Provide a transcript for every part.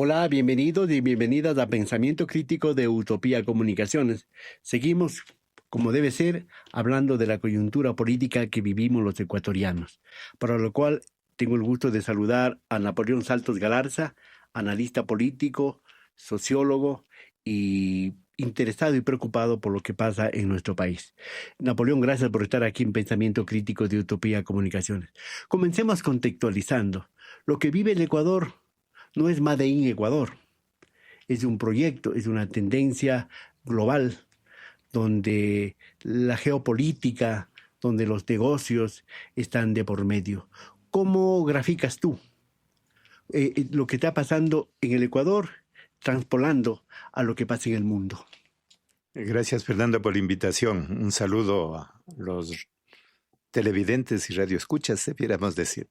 Hola, bienvenidos y bienvenidas a Pensamiento Crítico de Utopía Comunicaciones. Seguimos, como debe ser, hablando de la coyuntura política que vivimos los ecuatorianos, para lo cual tengo el gusto de saludar a Napoleón Saltos Galarza, analista político, sociólogo y interesado y preocupado por lo que pasa en nuestro país. Napoleón, gracias por estar aquí en Pensamiento Crítico de Utopía Comunicaciones. Comencemos contextualizando. Lo que vive el Ecuador no es Made in Ecuador, es un proyecto, es una tendencia global donde la geopolítica, donde los negocios están de por medio. ¿Cómo graficas tú lo que está pasando en el Ecuador, transpolando a lo que pasa en el mundo? Gracias, Fernando, por la invitación. Un saludo a los televidentes y radioescuchas, debiéramos decir.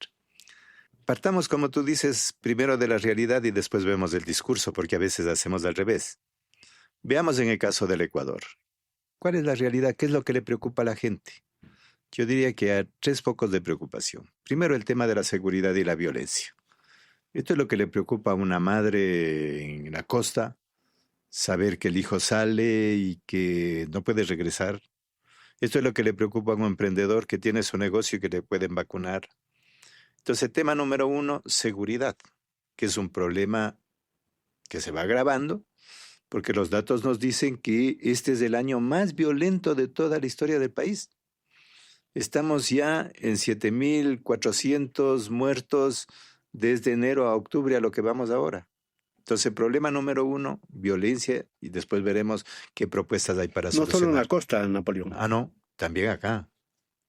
Partamos, como tú dices, primero de la realidad y después vemos el discurso, porque a veces hacemos al revés. Veamos en el caso del Ecuador. ¿Cuál es la realidad? ¿Qué es lo que le preocupa a la gente? Yo diría que hay tres focos de preocupación. Primero, el tema de la seguridad y la violencia. Esto es lo que le preocupa a una madre en la costa, saber que el hijo sale y que no puede regresar. Esto es lo que le preocupa a un emprendedor que tiene su negocio y que le pueden vacunar. Entonces, tema número uno, seguridad, que es un problema que se va agravando, porque los datos nos dicen que este es el año más violento de toda la historia del país. Estamos ya en 7.400 muertos desde enero a octubre a lo que vamos ahora. Entonces, problema número uno, violencia, y después veremos qué propuestas hay para No solo en la solucionar. costa, Napoleón. No, también acá.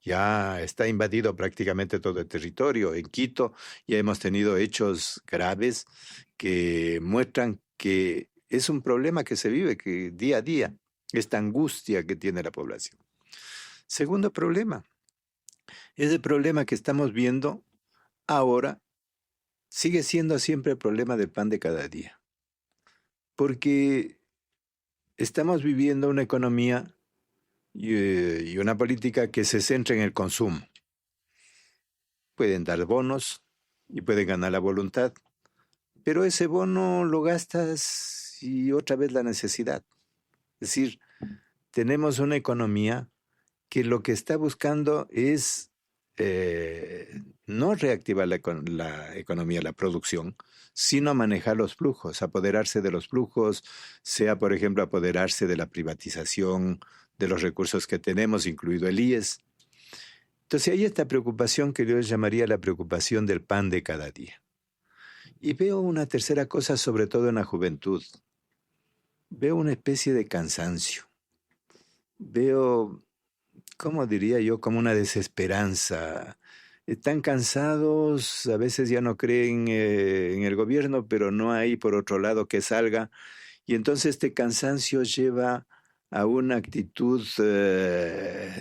Ya está invadido prácticamente todo el territorio. En Quito ya hemos tenido hechos graves que muestran que es un problema que se vive que día a día, esta angustia que tiene la población. Segundo problema, ese problema que estamos viendo ahora sigue siendo siempre el problema del pan de cada día. Porque estamos viviendo una economía y una política que se centra en el consumo. Pueden dar bonos y pueden ganar la voluntad, pero ese bono lo gastas y otra vez la necesidad. Es decir, tenemos una economía que lo que está buscando es no reactivar la economía, la producción, sino manejar los flujos, apoderarse de los flujos, sea, por ejemplo, apoderarse de la privatización de los recursos que tenemos, incluido el IES. Entonces hay esta preocupación que yo llamaría la preocupación del pan de cada día. Y veo una tercera cosa, sobre todo en la juventud. Veo una especie de cansancio. Veo, ¿cómo diría yo? Como una desesperanza. Están cansados, a veces ya no creen en el gobierno, pero no hay por otro lado que salga. Y entonces este cansancio lleva a una actitud,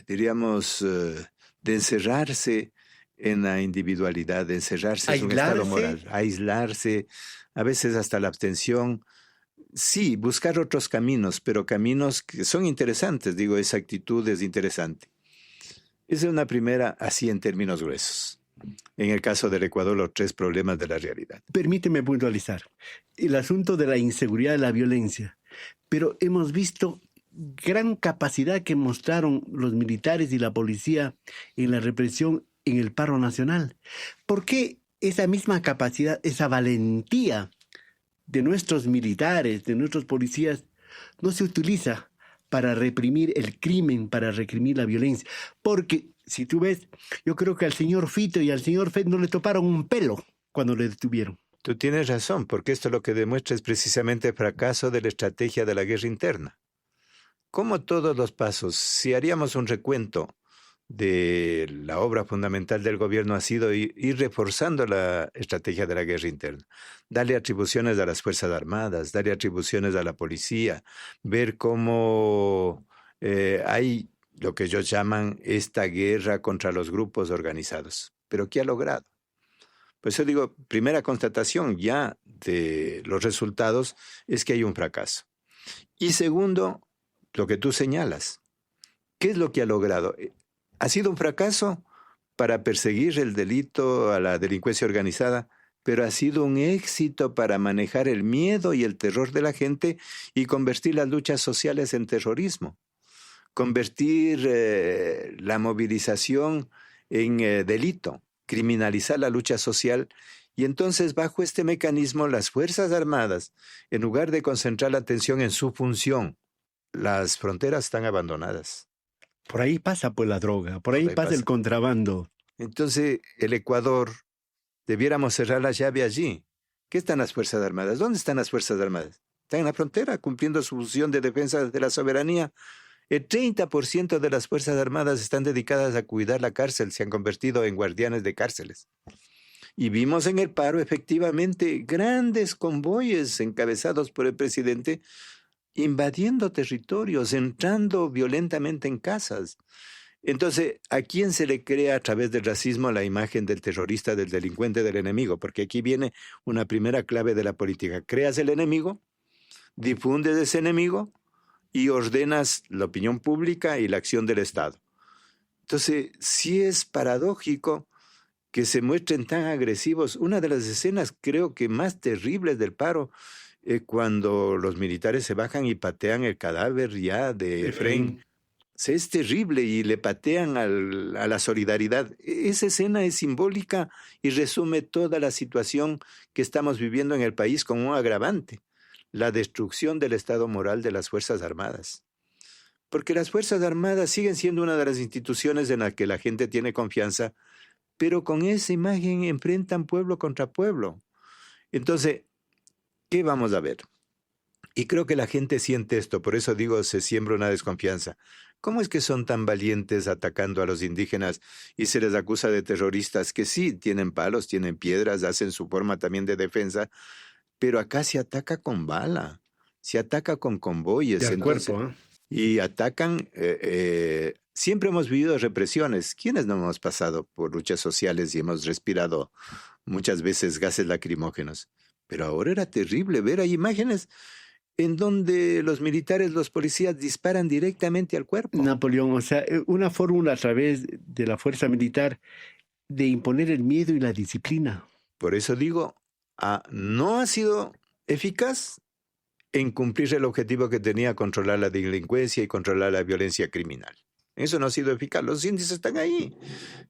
diríamos, de encerrarse en la individualidad, de encerrarse en un estado moral, aislarse, a veces hasta la abstención. Sí, buscar otros caminos, pero caminos que son interesantes, digo, esa actitud es interesante. Esa es una primera, así en términos gruesos. En el caso del Ecuador, los tres problemas de la realidad. Permíteme puntualizar. El asunto de la inseguridad y la violencia. Pero hemos visto gran capacidad que mostraron los militares y la policía en la represión en el paro nacional. ¿Por qué esa misma capacidad, esa valentía de nuestros militares, de nuestros policías, no se utiliza para reprimir el crimen, para reprimir la violencia? Porque, si tú ves, yo creo que al señor Fito y al señor Fed no le toparon un pelo cuando le detuvieron. Tú tienes razón, porque esto lo que demuestra es precisamente el fracaso de la estrategia de la guerra interna. Como todos los pasos, si haríamos un recuento de la obra fundamental del gobierno ha sido ir reforzando la estrategia de la guerra interna, darle atribuciones a las Fuerzas Armadas, darle atribuciones a la policía, ver cómo hay lo que ellos llaman esta guerra contra los grupos organizados. ¿Pero qué ha logrado? Pues yo digo, primera constatación ya de los resultados es que hay un fracaso. Y segundo, lo que tú señalas, ¿qué es lo que ha logrado? ¿Ha sido un fracaso para perseguir el delito a la delincuencia organizada? pero ha sido un éxito para manejar el miedo y el terror de la gente y convertir las luchas sociales en terrorismo, convertir la movilización en delito, criminalizar la lucha social. Y entonces, bajo este mecanismo, las Fuerzas Armadas, en lugar de concentrar la atención en su función, las fronteras están abandonadas. Por ahí pasa pues la droga, por ahí pasa el contrabando. Entonces, el Ecuador, debiéramos cerrar la llave allí. ¿Qué están las Fuerzas Armadas? ¿Dónde están las Fuerzas Armadas? Están en la frontera, cumpliendo su función de defensa de la soberanía. El 30% de las Fuerzas Armadas están dedicadas a cuidar la cárcel, se han convertido en guardianes de cárceles. Y vimos en el paro, efectivamente, grandes convoyes encabezados por el presidente invadiendo territorios, entrando violentamente en casas. Entonces, ¿a quién se le crea a través del racismo la imagen del terrorista, del delincuente, del enemigo? Porque aquí viene una primera clave de la política. Creas el enemigo, difundes ese enemigo y ordenas la opinión pública y la acción del Estado. Entonces, sí es paradójico que se muestren tan agresivos. Una de las escenas creo que más terribles del paro es cuando los militares se bajan y patean el cadáver ya de Efraín. Es terrible y le patean a la solidaridad. Esa escena es simbólica y resume toda la situación que estamos viviendo en el país con un agravante: la destrucción del Estado moral de las Fuerzas Armadas. Porque las Fuerzas Armadas siguen siendo una de las instituciones en las que la gente tiene confianza, pero con esa imagen enfrentan pueblo contra pueblo. Entonces, ¿qué vamos a ver? Y creo que la gente siente esto, por eso digo, se siembra una desconfianza. ¿Cómo es que son tan valientes atacando a los indígenas y se les acusa de terroristas que sí, tienen palos, tienen piedras, hacen su forma también de defensa, pero acá se ataca con bala, se ataca con convoyes. Del cuerpo, ¿eh? Y atacan, siempre hemos vivido represiones. ¿Quiénes no hemos pasado por luchas sociales y hemos respirado muchas veces gases lacrimógenos? Pero ahora era terrible ver, hay imágenes en donde los militares, los policías disparan directamente al cuerpo. Napoleón, o sea, una fórmula a través de la fuerza militar de imponer el miedo y la disciplina. Por eso digo, no ha sido eficaz en cumplir el objetivo que tenía: controlar la delincuencia y controlar la violencia criminal. Eso no ha sido eficaz. Los índices están ahí.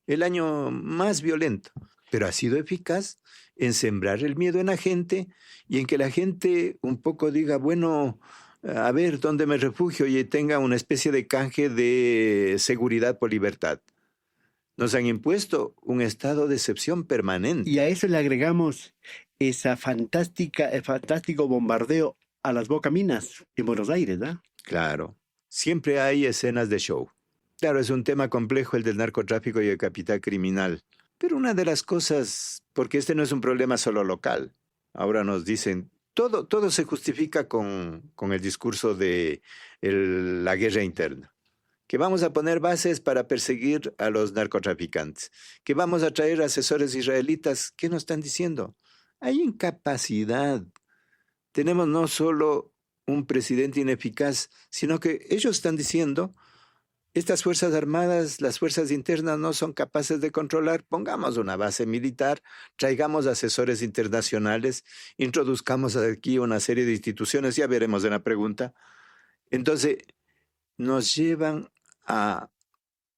El año más violento. Pero ha sido eficaz en sembrar el miedo en la gente y en que la gente un poco diga, bueno, a ver, ¿dónde me refugio? Y tenga una especie de canje de seguridad por libertad. Nos han impuesto un estado de excepción permanente. Y a eso le agregamos ese fantástico bombardeo a las bocaminas en Buenos Aires, ¿verdad? Claro. Siempre hay escenas de show. Claro, es un tema complejo el del narcotráfico y el capital criminal. Pero una de las cosas, porque este no es un problema solo local, ahora nos dicen, todo se justifica con el discurso de la guerra interna. Que vamos a poner bases para perseguir a los narcotraficantes. Que vamos a traer asesores israelitas. ¿Qué nos están diciendo? Hay incapacidad. Tenemos no solo un presidente ineficaz, sino que ellos están diciendo: estas Fuerzas Armadas, las fuerzas internas no son capaces de controlar, pongamos una base militar, traigamos asesores internacionales, introduzcamos aquí una serie de instituciones, ya veremos en la pregunta. Entonces, nos llevan a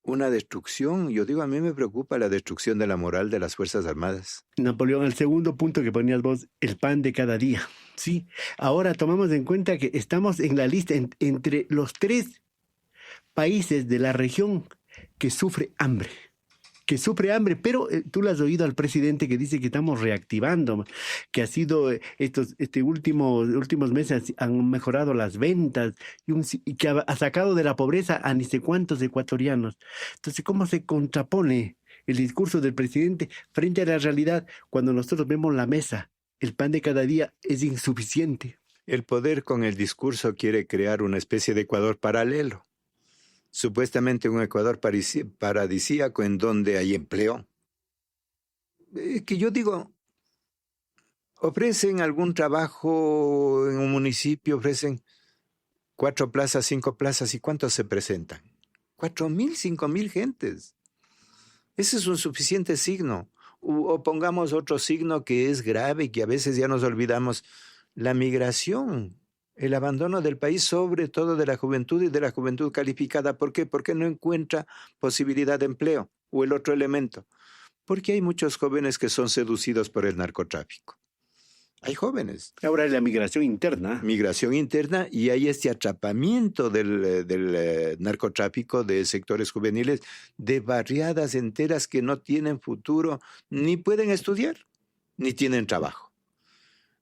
una destrucción. Yo digo, a mí me preocupa la destrucción de la moral de las Fuerzas Armadas. Napoleón, el segundo punto que ponías vos, el pan de cada día. Sí, ahora tomamos en cuenta que estamos en la lista entre los 3 países de la región que sufre hambre, pero tú le has oído al presidente que dice que estamos reactivando, que ha sido últimos meses han mejorado las ventas y que ha sacado de la pobreza a ni sé cuántos ecuatorianos. Entonces, ¿cómo se contrapone el discurso del presidente frente a la realidad cuando nosotros vemos la mesa? El pan de cada día es insuficiente. El poder con el discurso quiere crear una especie de Ecuador paralelo. Supuestamente un Ecuador paradisíaco en donde hay empleo. Que yo digo, ofrecen algún trabajo en un municipio, ofrecen 4 plazas, 5 plazas, ¿y cuántos se presentan? 4,000, 5,000 gentes. Ese es un suficiente signo. O pongamos otro signo que es grave y que a veces ya nos olvidamos, la migración, el abandono del país, sobre todo de la juventud y de la juventud calificada. ¿Por qué? Porque no encuentra posibilidad de empleo. O el otro elemento, porque hay muchos jóvenes que son seducidos por el narcotráfico. Hay jóvenes. Ahora es la migración interna. Migración interna, y hay este atrapamiento del narcotráfico de sectores juveniles, de barriadas enteras que no tienen futuro, ni pueden estudiar, ni tienen trabajo.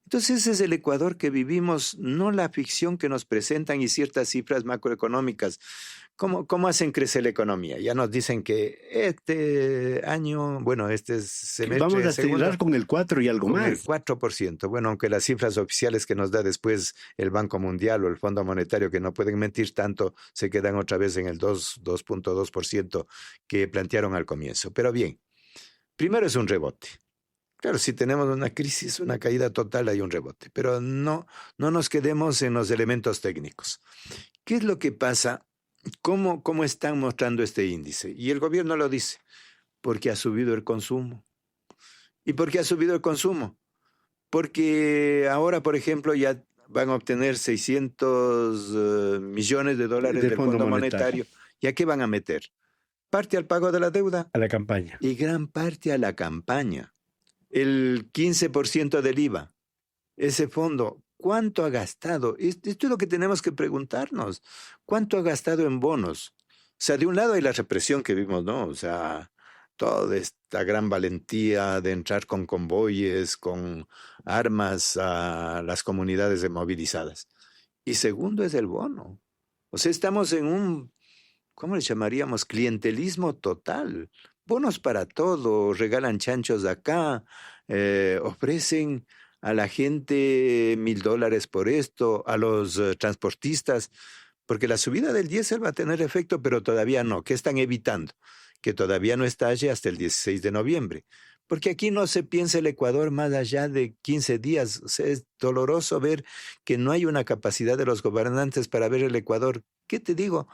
Entonces ese es el Ecuador que vivimos, no la ficción que nos presentan y ciertas cifras macroeconómicas. ¿Cómo hacen crecer la economía? Ya nos dicen que este año, bueno, este semestre... Vamos a acelerar con el 4 y algo con más. el 4%. Bueno, aunque las cifras oficiales que nos da después el Banco Mundial o el Fondo Monetario, que no pueden mentir tanto, se quedan otra vez en el 2.2% que plantearon al comienzo. Pero bien, primero es un rebote. Claro, si tenemos una crisis, una caída total, hay un rebote. Pero no nos quedemos en los elementos técnicos. ¿Qué es lo que pasa? ¿Cómo están mostrando este índice? Y el gobierno lo dice, porque ha subido el consumo. ¿Y por qué ha subido el consumo? Porque ahora, por ejemplo, ya van a obtener 600 millones de dólares del Fondo Monetario. ¿Y a qué van a meter? Parte al pago de la deuda. A la campaña. Y gran parte a la campaña. El 15% del IVA. Ese fondo, ¿cuánto ha gastado? Esto es lo que tenemos que preguntarnos. ¿Cuánto ha gastado en bonos? O sea, de un lado hay la represión que vimos, ¿no? O sea, toda esta gran valentía de entrar con convoyes, con armas a las comunidades movilizadas. Y segundo es el bono. O sea, estamos en un, ¿cómo le llamaríamos? Clientelismo total. Bonos para todo, regalan chanchos de acá, ofrecen a la gente $1,000 por esto, a los transportistas, porque la subida del diésel va a tener efecto, pero todavía no. ¿Qué están evitando? Que todavía no estalle hasta el 16 de noviembre. Porque aquí no se piensa el Ecuador más allá de 15 días. O sea, es doloroso ver que no hay una capacidad de los gobernantes para ver el Ecuador. ¿Qué te digo?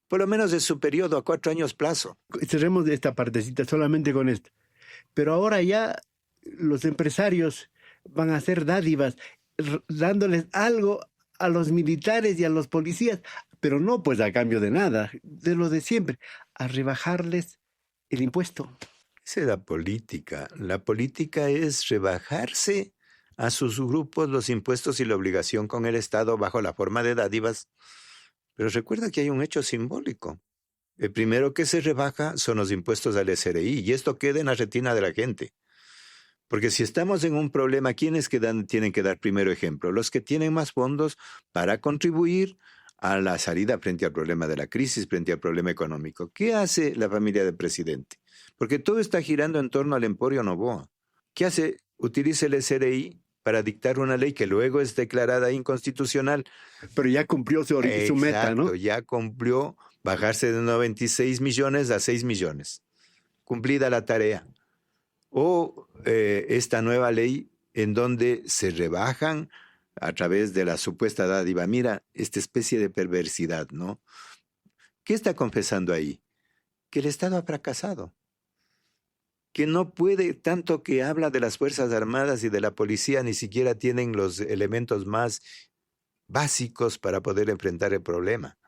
Por lo menos de su periodo a 4 años plazo. Cerremos de esta partecita solamente con esto. Pero ahora ya los empresarios van a hacer dádivas, dándoles algo a los militares y a los policías, pero no pues a cambio de nada, de lo de siempre, a rebajarles el impuesto. Esa es la política. La política es rebajarse a sus grupos los impuestos y la obligación con el Estado bajo la forma de dádivas. Pero recuerda que hay un hecho simbólico. El primero que se rebaja son los impuestos al SRI, y esto queda en la retina de la gente. Porque si estamos en un problema, ¿quiénes tienen que dar primero ejemplo? Los que tienen más fondos para contribuir a la salida frente al problema de la crisis, frente al problema económico. ¿Qué hace la familia del presidente? Porque todo está girando en torno al Emporio Noboa. ¿Qué hace? Utiliza el SRI para dictar una ley que luego es declarada inconstitucional. Pero ya cumplió su meta, ¿no? Ya cumplió bajarse de 96 millones a 6 millones. Cumplida la tarea. O esta nueva ley en donde se rebajan a través de la supuesta dádiva. Mira, esta especie de perversidad, ¿no? ¿Qué está confesando ahí? Que el Estado ha fracasado. Que no puede, tanto que habla de las Fuerzas Armadas y de la policía, ni siquiera tienen los elementos más básicos para poder enfrentar el problema.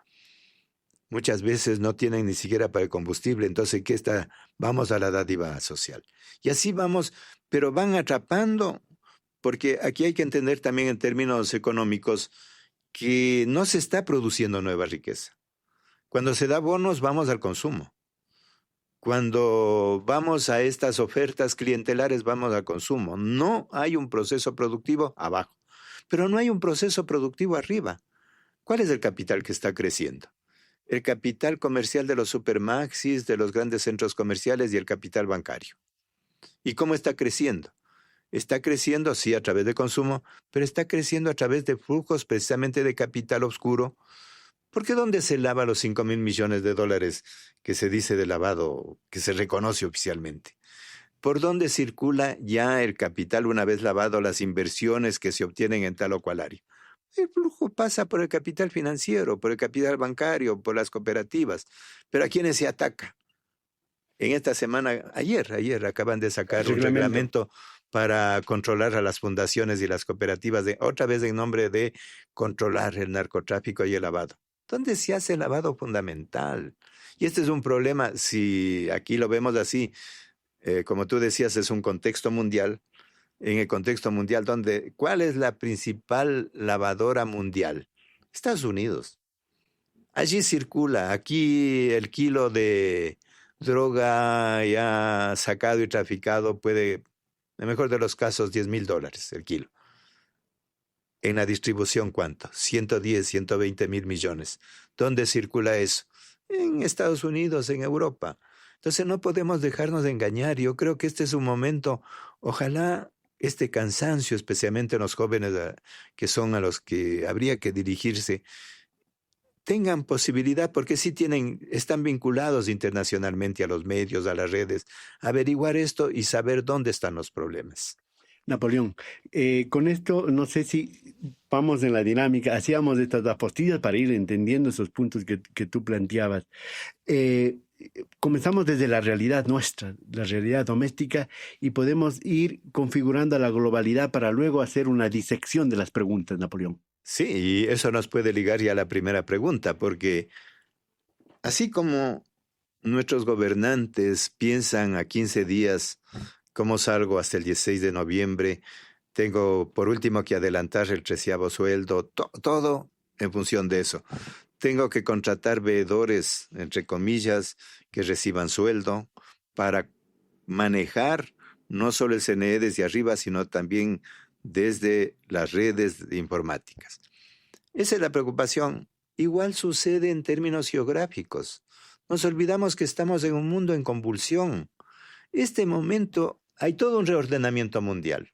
Muchas veces no tienen ni siquiera para el combustible, entonces ¿qué está? Vamos a la dádiva social. Y así vamos, pero van atrapando, porque aquí hay que entender también en términos económicos que no se está produciendo nueva riqueza. Cuando se da bonos, vamos al consumo. Cuando vamos a estas ofertas clientelares, vamos al consumo. No hay un proceso productivo abajo, pero no hay un proceso productivo arriba. ¿Cuál es el capital que está creciendo? El capital comercial de los supermaxis, de los grandes centros comerciales y el capital bancario. ¿Y cómo está creciendo? Está creciendo, sí, a través de consumo, pero está creciendo a través de flujos precisamente de capital oscuro. ¿Por qué dónde se lava los 5,000 millones de dólares que se dice de lavado, que se reconoce oficialmente? ¿Por dónde circula ya el capital una vez lavado, las inversiones que se obtienen en tal o cual área? El flujo pasa por el capital financiero, por el capital bancario, por las cooperativas. ¿Pero a quiénes se ataca? En esta semana, ayer acaban de sacar un Reglamento. reglamento para controlar a las fundaciones y las cooperativas, otra vez en nombre de controlar el narcotráfico y el lavado. ¿Dónde se hace el lavado fundamental? Y este es un problema, si aquí lo vemos así, como tú decías, es un contexto mundial. En el contexto mundial, ¿cuál es la principal lavadora mundial? Estados Unidos. Allí circula, aquí el kilo de droga ya sacado y traficado puede, en el mejor de los casos, $10,000 el kilo. En la distribución, ¿cuánto? 110, 120 mil millones. ¿Dónde circula eso? En Estados Unidos, en Europa. Entonces no podemos dejarnos de engañar. Yo creo que este es un momento, ojalá este cansancio, especialmente en los jóvenes que son a los que habría que dirigirse, tengan posibilidad, porque sí están vinculados internacionalmente a los medios, a las redes, averiguar esto y saber dónde están los problemas. Napoleón, con esto no sé si vamos en la dinámica, hacíamos estas apostillas para ir entendiendo esos puntos que tú planteabas. Comenzamos desde la realidad nuestra, la realidad doméstica, y podemos ir configurando la globalidad para luego hacer una disección de las preguntas, Napoleón. Sí, y eso nos puede ligar ya a la primera pregunta, porque así como nuestros gobernantes piensan a 15 días cómo salgo hasta el 16 de noviembre, tengo por último que adelantar el 13º sueldo, todo en función de eso. Tengo que contratar veedores, entre comillas, que reciban sueldo para manejar no solo el CNE desde arriba, sino también desde las redes informáticas. Esa es la preocupación. Igual sucede en términos geográficos. Nos olvidamos que estamos en un mundo en convulsión. Este momento hay todo un reordenamiento mundial.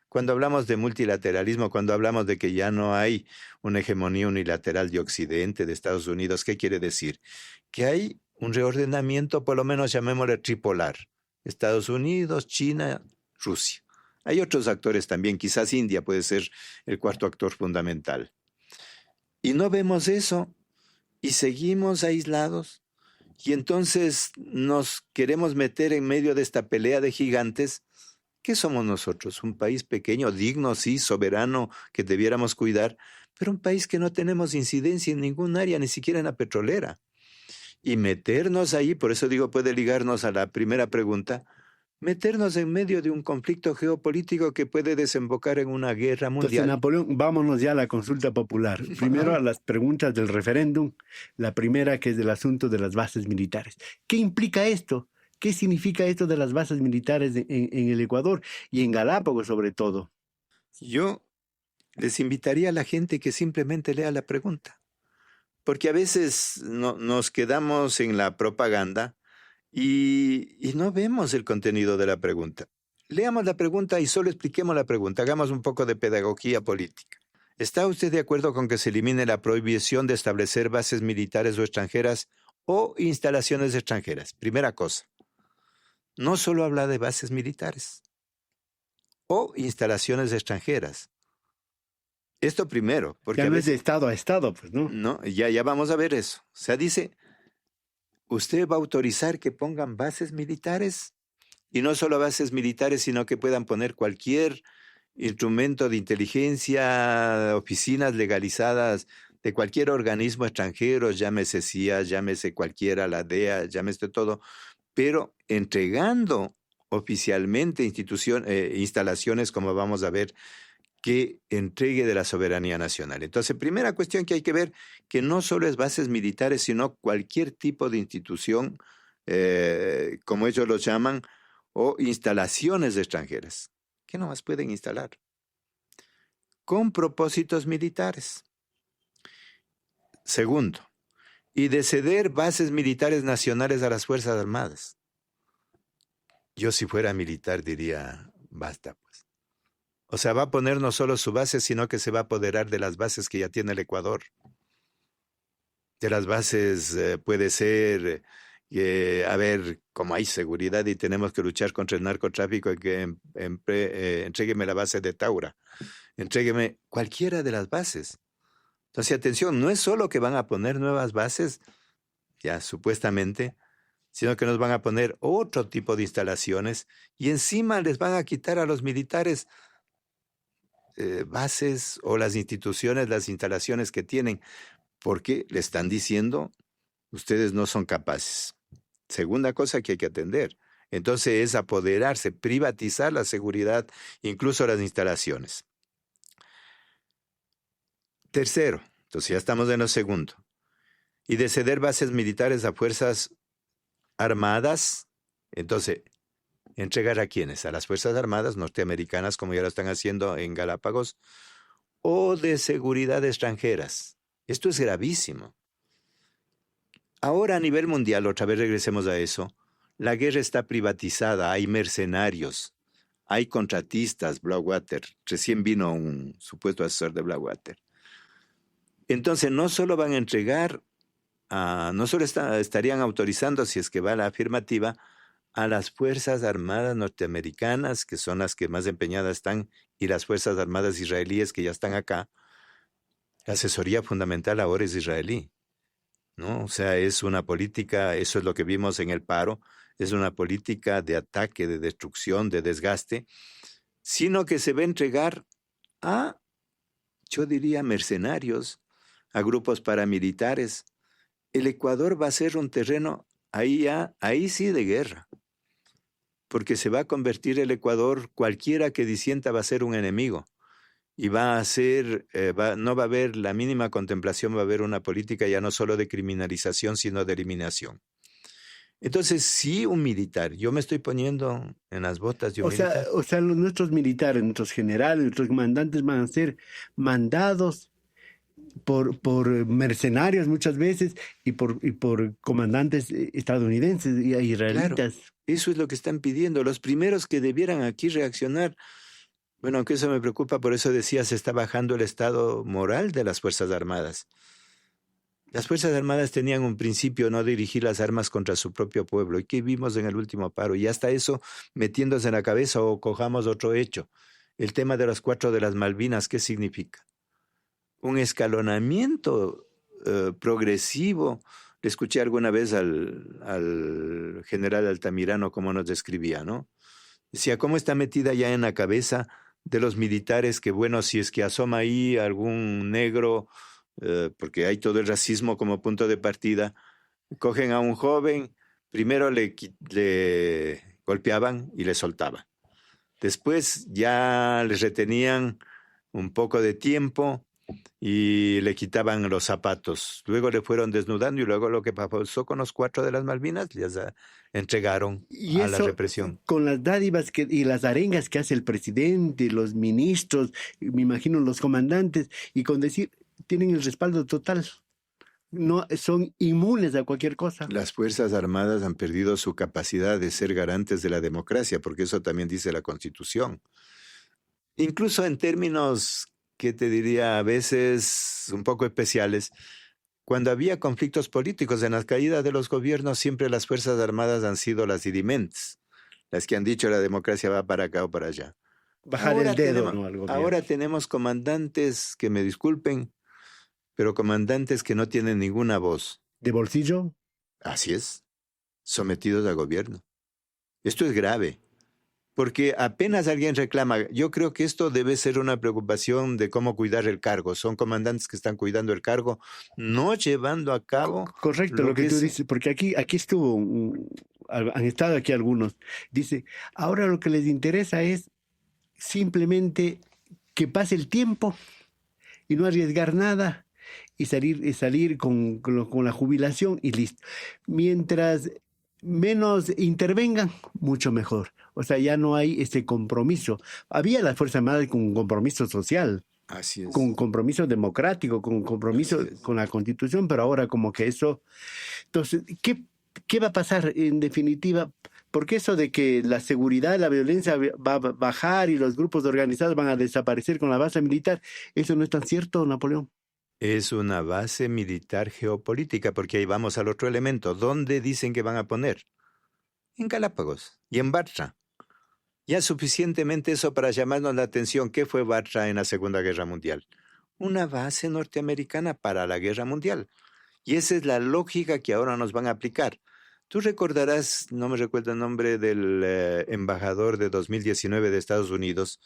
Cuando hablamos de multilateralismo, cuando hablamos de que ya no hay una hegemonía unilateral de Occidente, de Estados Unidos, ¿qué quiere decir? Que hay un reordenamiento, por lo menos llamémosle tripolar. Estados Unidos, China, Rusia. Hay otros actores también, quizás India puede ser el cuarto actor fundamental. Y no vemos eso y seguimos aislados. Y entonces nos queremos meter en medio de esta pelea de gigantes. ¿Qué somos nosotros? Un país pequeño, digno, sí, soberano, que debiéramos cuidar, pero un país que no tenemos incidencia en ningún área, ni siquiera en la petrolera. Y meternos ahí, por eso digo, puede ligarnos a la primera pregunta, meternos en medio de un conflicto geopolítico que puede desembocar en una guerra mundial. Entonces, Napoleón, vámonos ya a la consulta popular. Primero a las preguntas del referéndum. La primera, que es del asunto de las bases militares. ¿Qué implica esto? ¿Qué significa esto de las bases militares en el Ecuador y en Galápagos sobre todo? Yo les invitaría a la gente que simplemente lea la pregunta, porque a veces nos quedamos en la propaganda y no vemos el contenido de la pregunta. Leamos la pregunta y solo expliquemos la pregunta, hagamos un poco de pedagogía política. ¿Está usted de acuerdo con que se elimine la prohibición de establecer bases militares o extranjeras o instalaciones extranjeras? Primera cosa, no solo habla de bases militares o instalaciones extranjeras. Esto primero, porque ya no es de Estado a Estado, pues, ¿no? No, ya vamos a ver eso. O sea, dice, ¿usted va a autorizar que pongan bases militares? Y no solo bases militares, sino que puedan poner cualquier instrumento de inteligencia, oficinas legalizadas de cualquier organismo extranjero, llámese CIA, llámese cualquiera, la DEA, llámese todo, pero entregando oficialmente instalaciones, como vamos a ver, que entregue de la soberanía nacional. Entonces, primera cuestión que hay que ver, que no solo es bases militares, sino cualquier tipo de institución, como ellos lo llaman, o instalaciones extranjeras, que no más pueden instalar, con propósitos militares. Segundo, y de ceder bases militares nacionales a las Fuerzas Armadas. Yo si fuera militar diría, basta pues. O sea, va a poner no solo su base, sino que se va a apoderar de las bases que ya tiene el Ecuador. De las bases puede ser, a ver, como hay seguridad y tenemos que luchar contra el narcotráfico, que entrégueme la base de Taura, entrégueme cualquiera de las bases. Entonces, atención, no es solo que van a poner nuevas bases, ya supuestamente, sino que nos van a poner otro tipo de instalaciones y encima les van a quitar a los militares bases o las instituciones, las instalaciones que tienen, porque le están diciendo, ustedes no son capaces. Segunda cosa que hay que atender. Entonces es apoderarse, privatizar la seguridad, incluso las instalaciones. Tercero, entonces ya estamos en lo segundo, y de ceder bases militares a fuerzas armadas, entonces, ¿entregar a quiénes? A las Fuerzas Armadas norteamericanas, como ya lo están haciendo en Galápagos, o de seguridad extranjeras. Esto es gravísimo. Ahora a nivel mundial, otra vez regresemos a eso, la guerra está privatizada, hay mercenarios, hay contratistas, Blackwater, recién vino un supuesto asesor de Blackwater. Entonces no solo van a entregar, no solo estarían autorizando, si es que va la afirmativa, a las Fuerzas Armadas norteamericanas, que son las que más empeñadas están, y las Fuerzas Armadas israelíes que ya están acá. La asesoría fundamental ahora es israelí, ¿no? O sea, es una política, eso es lo que vimos en el paro, es una política de ataque, de destrucción, de desgaste, sino que se va a entregar a, yo diría, mercenarios, a grupos paramilitares. El Ecuador va a ser un terreno, ahí sí de guerra, porque se va a convertir el Ecuador, cualquiera que disienta va a ser un enemigo. Y va a ser, no va a haber la mínima contemplación, va a haber una política ya no solo de criminalización, sino de eliminación. Entonces, sí, un militar, yo me estoy poniendo en las botas de un militar. O sea, nuestros militares, nuestros generales, nuestros comandantes van a ser mandados por mercenarios muchas veces y por comandantes estadounidenses y israelitas. Claro, eso es lo que están pidiendo. Los primeros que debieran aquí reaccionar, bueno, aunque eso me preocupa, por eso decía, se está bajando el estado moral de las Fuerzas Armadas. Las Fuerzas Armadas tenían un principio, no dirigir las armas contra su propio pueblo. ¿Y qué vimos en el último paro? Y hasta eso metiéndose en la cabeza, o cojamos otro hecho. El tema de los 4 de las Malvinas, ¿qué significa? Un escalonamiento progresivo. Le escuché alguna vez al general Altamirano cómo nos describía, ¿no? Decía, ¿cómo está metida ya en la cabeza de los militares que, bueno, si es que asoma ahí algún negro, porque hay todo el racismo como punto de partida, cogen a un joven, primero le golpeaban y le soltaban. Después ya les retenían un poco de tiempo y le quitaban los zapatos. Luego le fueron desnudando y luego lo que pasó con los 4 de las Malvinas, les entregaron y a la eso, represión. con las dádivas y las arengas que hace el presidente, los ministros, me imagino los comandantes, y con decir, tienen el respaldo total. No son inmunes a cualquier cosa. Las Fuerzas Armadas han perdido su capacidad de ser garantes de la democracia, porque eso también dice la Constitución. Incluso en términos, que te diría, a veces un poco especiales, cuando había conflictos políticos en las caídas de los gobiernos, siempre las Fuerzas Armadas han sido las dirimentes, las que han dicho la democracia va para acá o para allá. Bajar el dedo, ¿no?, al gobierno. Ahora tenemos comandantes, que me disculpen, pero comandantes que no tienen ninguna voz. ¿De bolsillo? Así es, sometidos al gobierno. Esto es grave, porque apenas alguien reclama, yo creo que esto debe ser una preocupación de cómo cuidar el cargo. Son comandantes que están cuidando el cargo, no llevando a cabo... Correcto, lo que tú dices, porque aquí estuvo, han estado aquí algunos. Dice, ahora lo que les interesa es simplemente que pase el tiempo y no arriesgar nada y salir con la jubilación y listo. Mientras menos intervengan, mucho mejor. O sea, ya no hay ese compromiso. Había la Fuerza Armada con un compromiso social. Así es. Con un compromiso democrático, con un compromiso con la Constitución, pero ahora como que eso... Entonces, ¿qué va a pasar en definitiva? Porque eso de que la seguridad, la violencia va a bajar y los grupos organizados van a desaparecer con la base militar, ¿eso no es tan cierto, Napoleón? Es una base militar geopolítica, porque ahí vamos al otro elemento. ¿Dónde dicen que van a poner? En Galápagos y en Bartra. Ya suficientemente eso para llamarnos la atención. ¿Qué fue Bartra en la Segunda Guerra Mundial? Una base norteamericana para la Guerra Mundial. Y esa es la lógica que ahora nos van a aplicar. Tú recordarás, no me recuerdo el nombre del embajador de 2019 de Estados Unidos.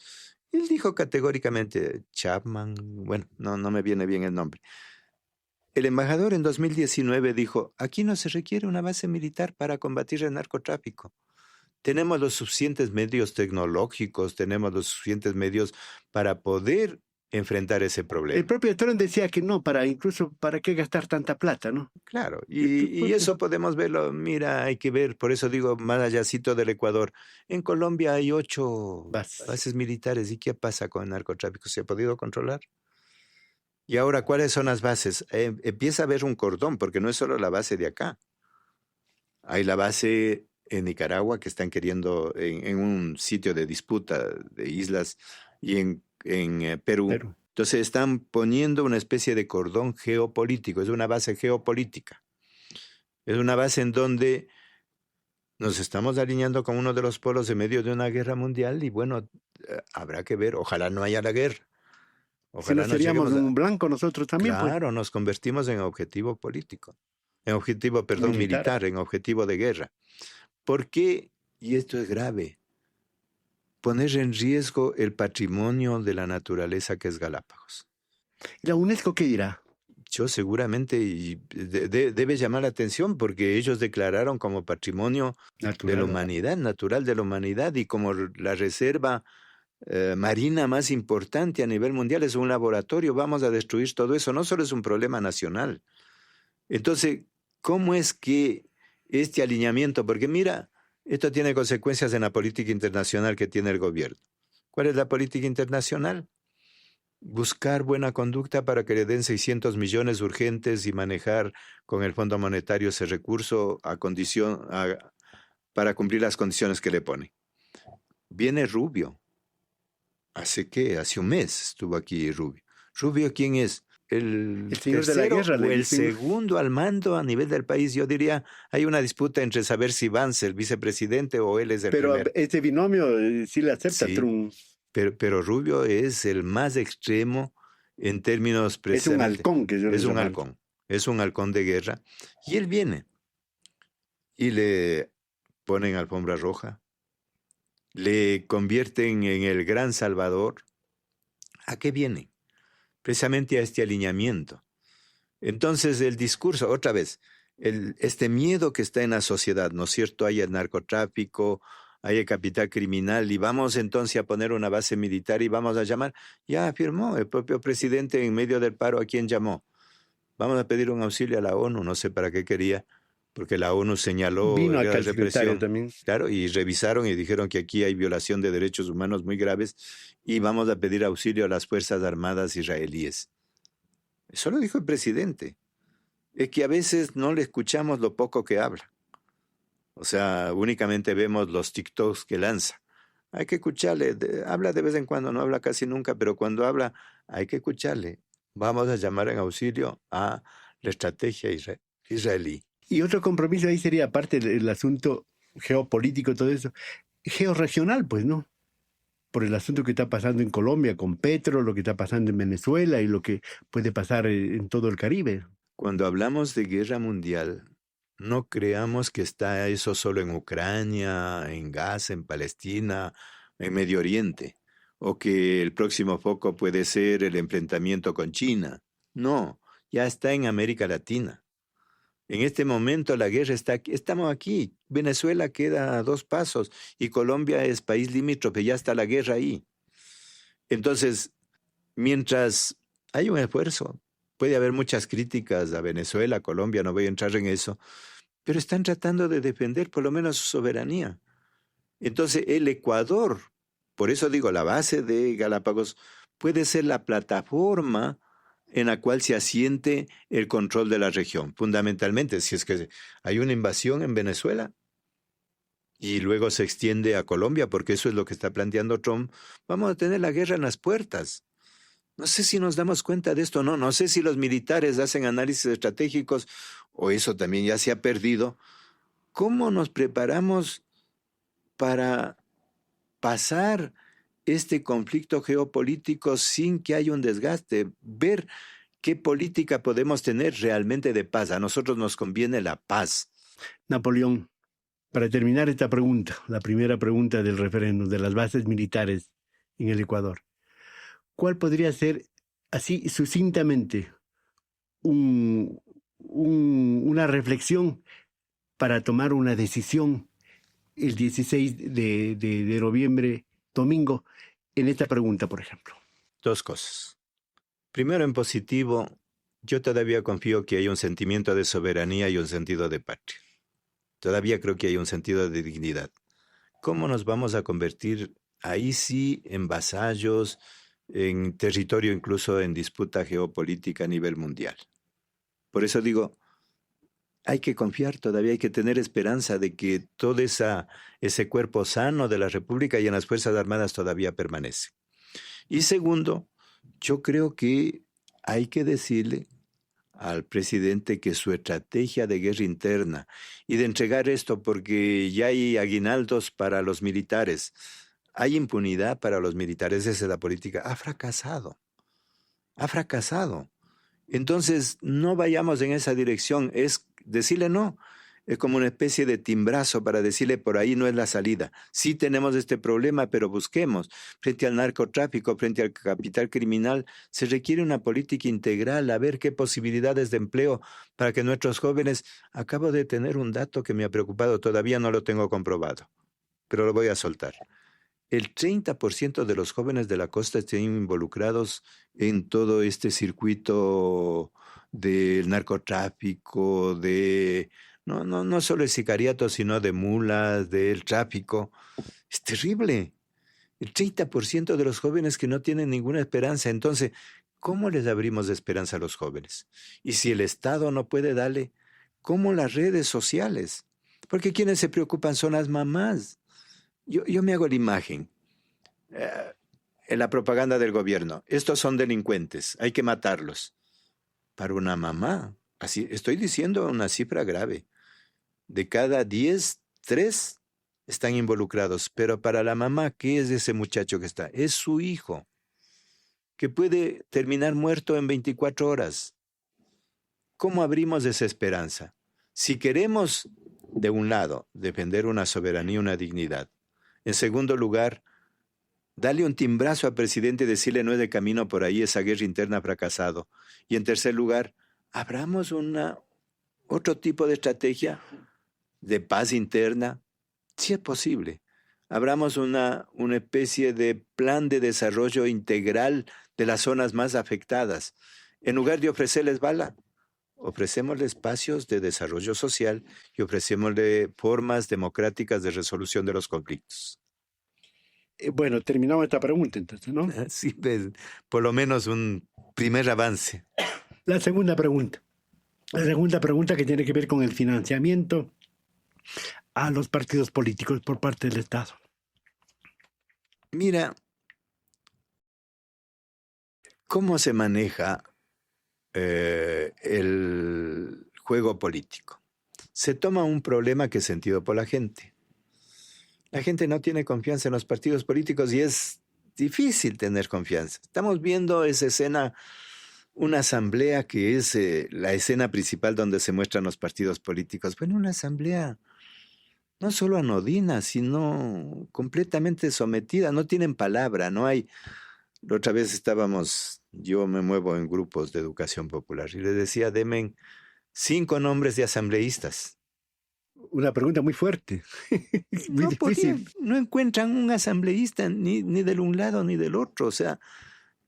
Él dijo categóricamente, Chapman, bueno, no me viene bien el nombre. El embajador en 2019 dijo, aquí no se requiere una base militar para combatir el narcotráfico. Tenemos los suficientes medios tecnológicos, tenemos los suficientes medios para poder enfrentar ese El problema. propio Trump decía que no, incluso para qué gastar tanta plata, ¿no? Claro, y eso podemos verlo, mira, hay que ver, por eso digo, más allácito del Ecuador. En Colombia hay 8 bases militares, ¿y qué pasa con el narcotráfico? ¿Se ha podido controlar? Y ahora, ¿cuáles son las bases? Empieza a haber un cordón, porque no es solo la base de acá. Hay la base en Nicaragua que están queriendo, en un sitio de disputa de islas, y en Perú. Entonces están poniendo una especie de cordón geopolítico, es una base geopolítica. Es una base en donde nos estamos alineando con uno de los polos en medio de una guerra mundial y bueno, habrá que ver, ojalá no haya la guerra. Ojalá si no seríamos un blanco nosotros también. Claro, pues. Nos convertimos en objetivo político, en objetivo, militar, en objetivo de guerra. ¿Por qué? Y esto es grave. Poner en riesgo el patrimonio de la naturaleza que es Galápagos. ¿Y la UNESCO qué dirá? Yo seguramente debe llamar la atención porque ellos declararon como patrimonio de la humanidad, natural de la humanidad, y como la reserva marina más importante a nivel mundial, es un laboratorio, vamos a destruir todo eso. No solo es un problema nacional. Entonces, ¿cómo es que este alineamiento? Porque mira, esto tiene consecuencias en la política internacional que tiene el gobierno. ¿Cuál es la política internacional? Buscar buena conducta para que le den 600 millones urgentes y manejar con el Fondo Monetario ese recurso para cumplir las condiciones que le pone. Viene Rubio. ¿Hace qué? Hace un mes estuvo aquí Rubio. ¿Rubio quién es? El señor de la guerra, o el segundo al mando a nivel del país. Yo diría, hay una disputa entre saber si Vance, el vicepresidente, o él es el primero. Pero este binomio sí le acepta Trump. Pero Rubio es el más extremo en términos presentes. Es un halcón que yo Es un halcón. Es un halcón de guerra. Y él viene y le ponen alfombra roja, le convierten en el gran salvador. ¿A qué viene? Precisamente a este alineamiento. Entonces el discurso, otra vez, este miedo que está en la sociedad, ¿no es cierto? Hay el narcotráfico, hay el capital criminal, y vamos entonces a poner una base militar y vamos a llamar. Ya afirmó el propio presidente en medio del paro, ¿a quién llamó? Vamos a pedir un auxilio a la ONU, no sé para qué quería, porque la ONU señaló vino acá el secretario también. Claro, y revisaron y dijeron que aquí hay violación de derechos humanos muy graves y vamos a pedir auxilio a las Fuerzas Armadas israelíes. Eso lo dijo el presidente. Es que a veces no le escuchamos lo poco que habla. O sea, únicamente vemos los TikToks que lanza. Hay que escucharle. Habla de vez en cuando, no habla casi nunca, pero cuando habla hay que escucharle. Vamos a llamar en auxilio a la estrategia israelí. Y otro compromiso ahí sería, aparte del asunto geopolítico, todo eso, georregional, pues, ¿no? Por el asunto que está pasando en Colombia con Petro, lo que está pasando en Venezuela y lo que puede pasar en todo el Caribe. Cuando hablamos de guerra mundial, no creamos que está eso solo en Ucrania, en Gaza, en Palestina, en Medio Oriente, o que el próximo foco puede ser el enfrentamiento con China. No, ya está en América Latina. En este momento la guerra está aquí, estamos aquí. Venezuela queda a 2 pasos y Colombia es país limítrofe, ya está la guerra ahí. Entonces, mientras hay un esfuerzo, puede haber muchas críticas a Venezuela, a Colombia, no voy a entrar en eso, pero están tratando de defender por lo menos su soberanía. Entonces, el Ecuador, por eso digo, la base de Galápagos puede ser la plataforma en la cual se asiente el control de la región. Fundamentalmente, si es que hay una invasión en Venezuela y luego se extiende a Colombia, porque eso es lo que está planteando Trump, vamos a tener la guerra en las puertas. No sé si nos damos cuenta de esto, no sé si los militares hacen análisis estratégicos o eso también ya se ha perdido. ¿Cómo nos preparamos para pasar este conflicto geopolítico sin que haya un desgaste? Ver qué política podemos tener realmente de paz. A nosotros nos conviene la paz. Napoleón, para terminar esta pregunta, la primera pregunta del referéndum de las bases militares en el Ecuador, ¿cuál podría ser, así sucintamente, una reflexión para tomar una decisión el 16 de noviembre, domingo, en esta pregunta, por ejemplo? Dos cosas. Primero, en positivo, yo todavía confío que hay un sentimiento de soberanía y un sentido de patria. Todavía creo que hay un sentido de dignidad. ¿Cómo nos vamos a convertir ahí sí en vasallos, en territorio incluso en disputa geopolítica a nivel mundial? Por eso digo, hay que confiar, todavía hay que tener esperanza de que todo ese cuerpo sano de la República y en las Fuerzas Armadas todavía permanece. Y segundo, yo creo que hay que decirle al presidente que su estrategia de guerra interna y de entregar esto porque ya hay aguinaldos para los militares, hay impunidad para los militares, esa es la política, ha fracasado, ha fracasado. Entonces, no vayamos en esa dirección, es decirle no. Es como una especie de timbrazo para decirle por ahí no es la salida. Sí tenemos este problema, pero busquemos. Frente al narcotráfico, frente al capital criminal, se requiere una política integral, a ver qué posibilidades de empleo para que nuestros jóvenes... Acabo de tener un dato que me ha preocupado, todavía no lo tengo comprobado, pero lo voy a soltar. El 30% de los jóvenes de la costa están involucrados en todo este circuito del narcotráfico, no solo el sicariato, sino de mulas, del tráfico. Es terrible. El 30% de los jóvenes que no tienen ninguna esperanza. Entonces, ¿cómo les abrimos esperanza a los jóvenes? Y si el Estado no puede darle, ¿cómo las redes sociales? Porque quienes se preocupan son las mamás. Yo me hago la imagen en la propaganda del gobierno. Estos son delincuentes, hay que matarlos. Para una mamá, así estoy diciendo una cifra grave. De cada 10, 3 están involucrados. Pero para la mamá, ¿qué es ese muchacho que está? Es su hijo, que puede terminar muerto en 24 horas. ¿Cómo abrimos esa esperanza? Si queremos, de un lado, defender una soberanía, una dignidad. En segundo lugar, darle un timbrazo al presidente y decirle no es de camino por ahí, esa guerra interna ha fracasado. Y en tercer lugar, abramos otro tipo de estrategia de paz interna, si es posible. Abramos una especie de plan de desarrollo integral de las zonas más afectadas. En lugar de ofrecerles bala, ofrecémosle espacios de desarrollo social y ofrecémosle formas democráticas de resolución de los conflictos. Bueno, terminamos esta pregunta entonces, ¿no? Sí, pues, por lo menos un primer avance. La segunda pregunta. La segunda pregunta que tiene que ver con el financiamiento a los partidos políticos por parte del Estado. Mira, ¿cómo se maneja el juego político? Se toma un problema que es sentido por la gente. La gente no tiene confianza en los partidos políticos y es difícil tener confianza. Estamos viendo esa escena, una asamblea que es la escena principal donde se muestran los partidos políticos. Bueno, una asamblea no solo anodina, sino completamente sometida. No tienen palabra, no hay... La otra vez yo me muevo en grupos de educación popular y le decía, denme 5 nombres de asambleístas. Una pregunta muy fuerte, muy difícil. No encuentran un asambleísta ni del un lado ni del otro. O sea,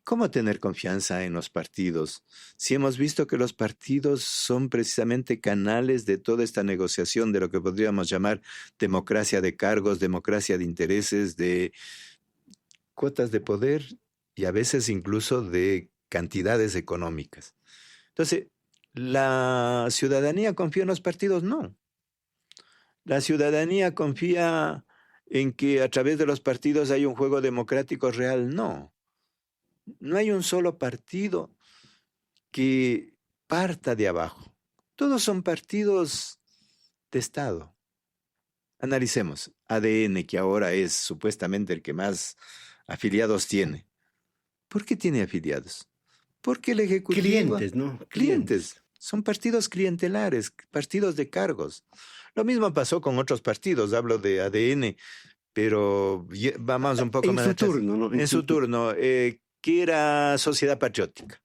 ¿cómo tener confianza en los partidos? Si hemos visto que los partidos son precisamente canales de toda esta negociación de lo que podríamos llamar democracia de cargos, democracia de intereses, de cuotas de poder y a veces incluso de cantidades económicas. Entonces, ¿la ciudadanía confía en los partidos? No. La ciudadanía confía en que a través de los partidos hay un juego democrático real. No. No hay un solo partido que parta de abajo. Todos son partidos de Estado. Analicemos. ADN, que ahora es supuestamente el que más afiliados tiene. ¿Por qué tiene afiliados? Porque el Ejecutivo... Clientes, ¿no? Clientes. Son partidos clientelares, partidos de cargos. Lo mismo pasó con otros partidos, hablo de ADN, pero vamos un poco En más su atrás. turno, ¿no? En su turno, que era Sociedad Patriótica.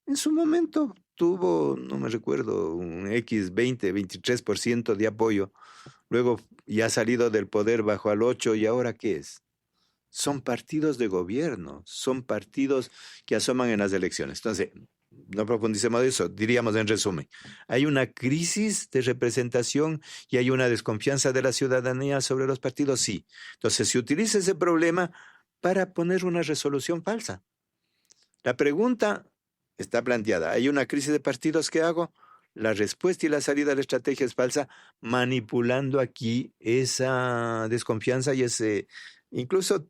En su momento tuvo, no me recuerdo, un X 20, 23% de apoyo. Luego ya ha salido del poder, bajó al 8%, ¿y ahora qué es? Son partidos de gobierno, son partidos que asoman en las elecciones. Entonces, no profundicemos de eso, diríamos en resumen, hay una crisis de representación y hay una desconfianza de la ciudadanía sobre los partidos, sí. Entonces, se utiliza ese problema para poner una resolución falsa. La pregunta está planteada, ¿hay una crisis de partidos? ¿Qué hago? La respuesta y la salida de la estrategia es falsa, manipulando aquí esa desconfianza y ese incluso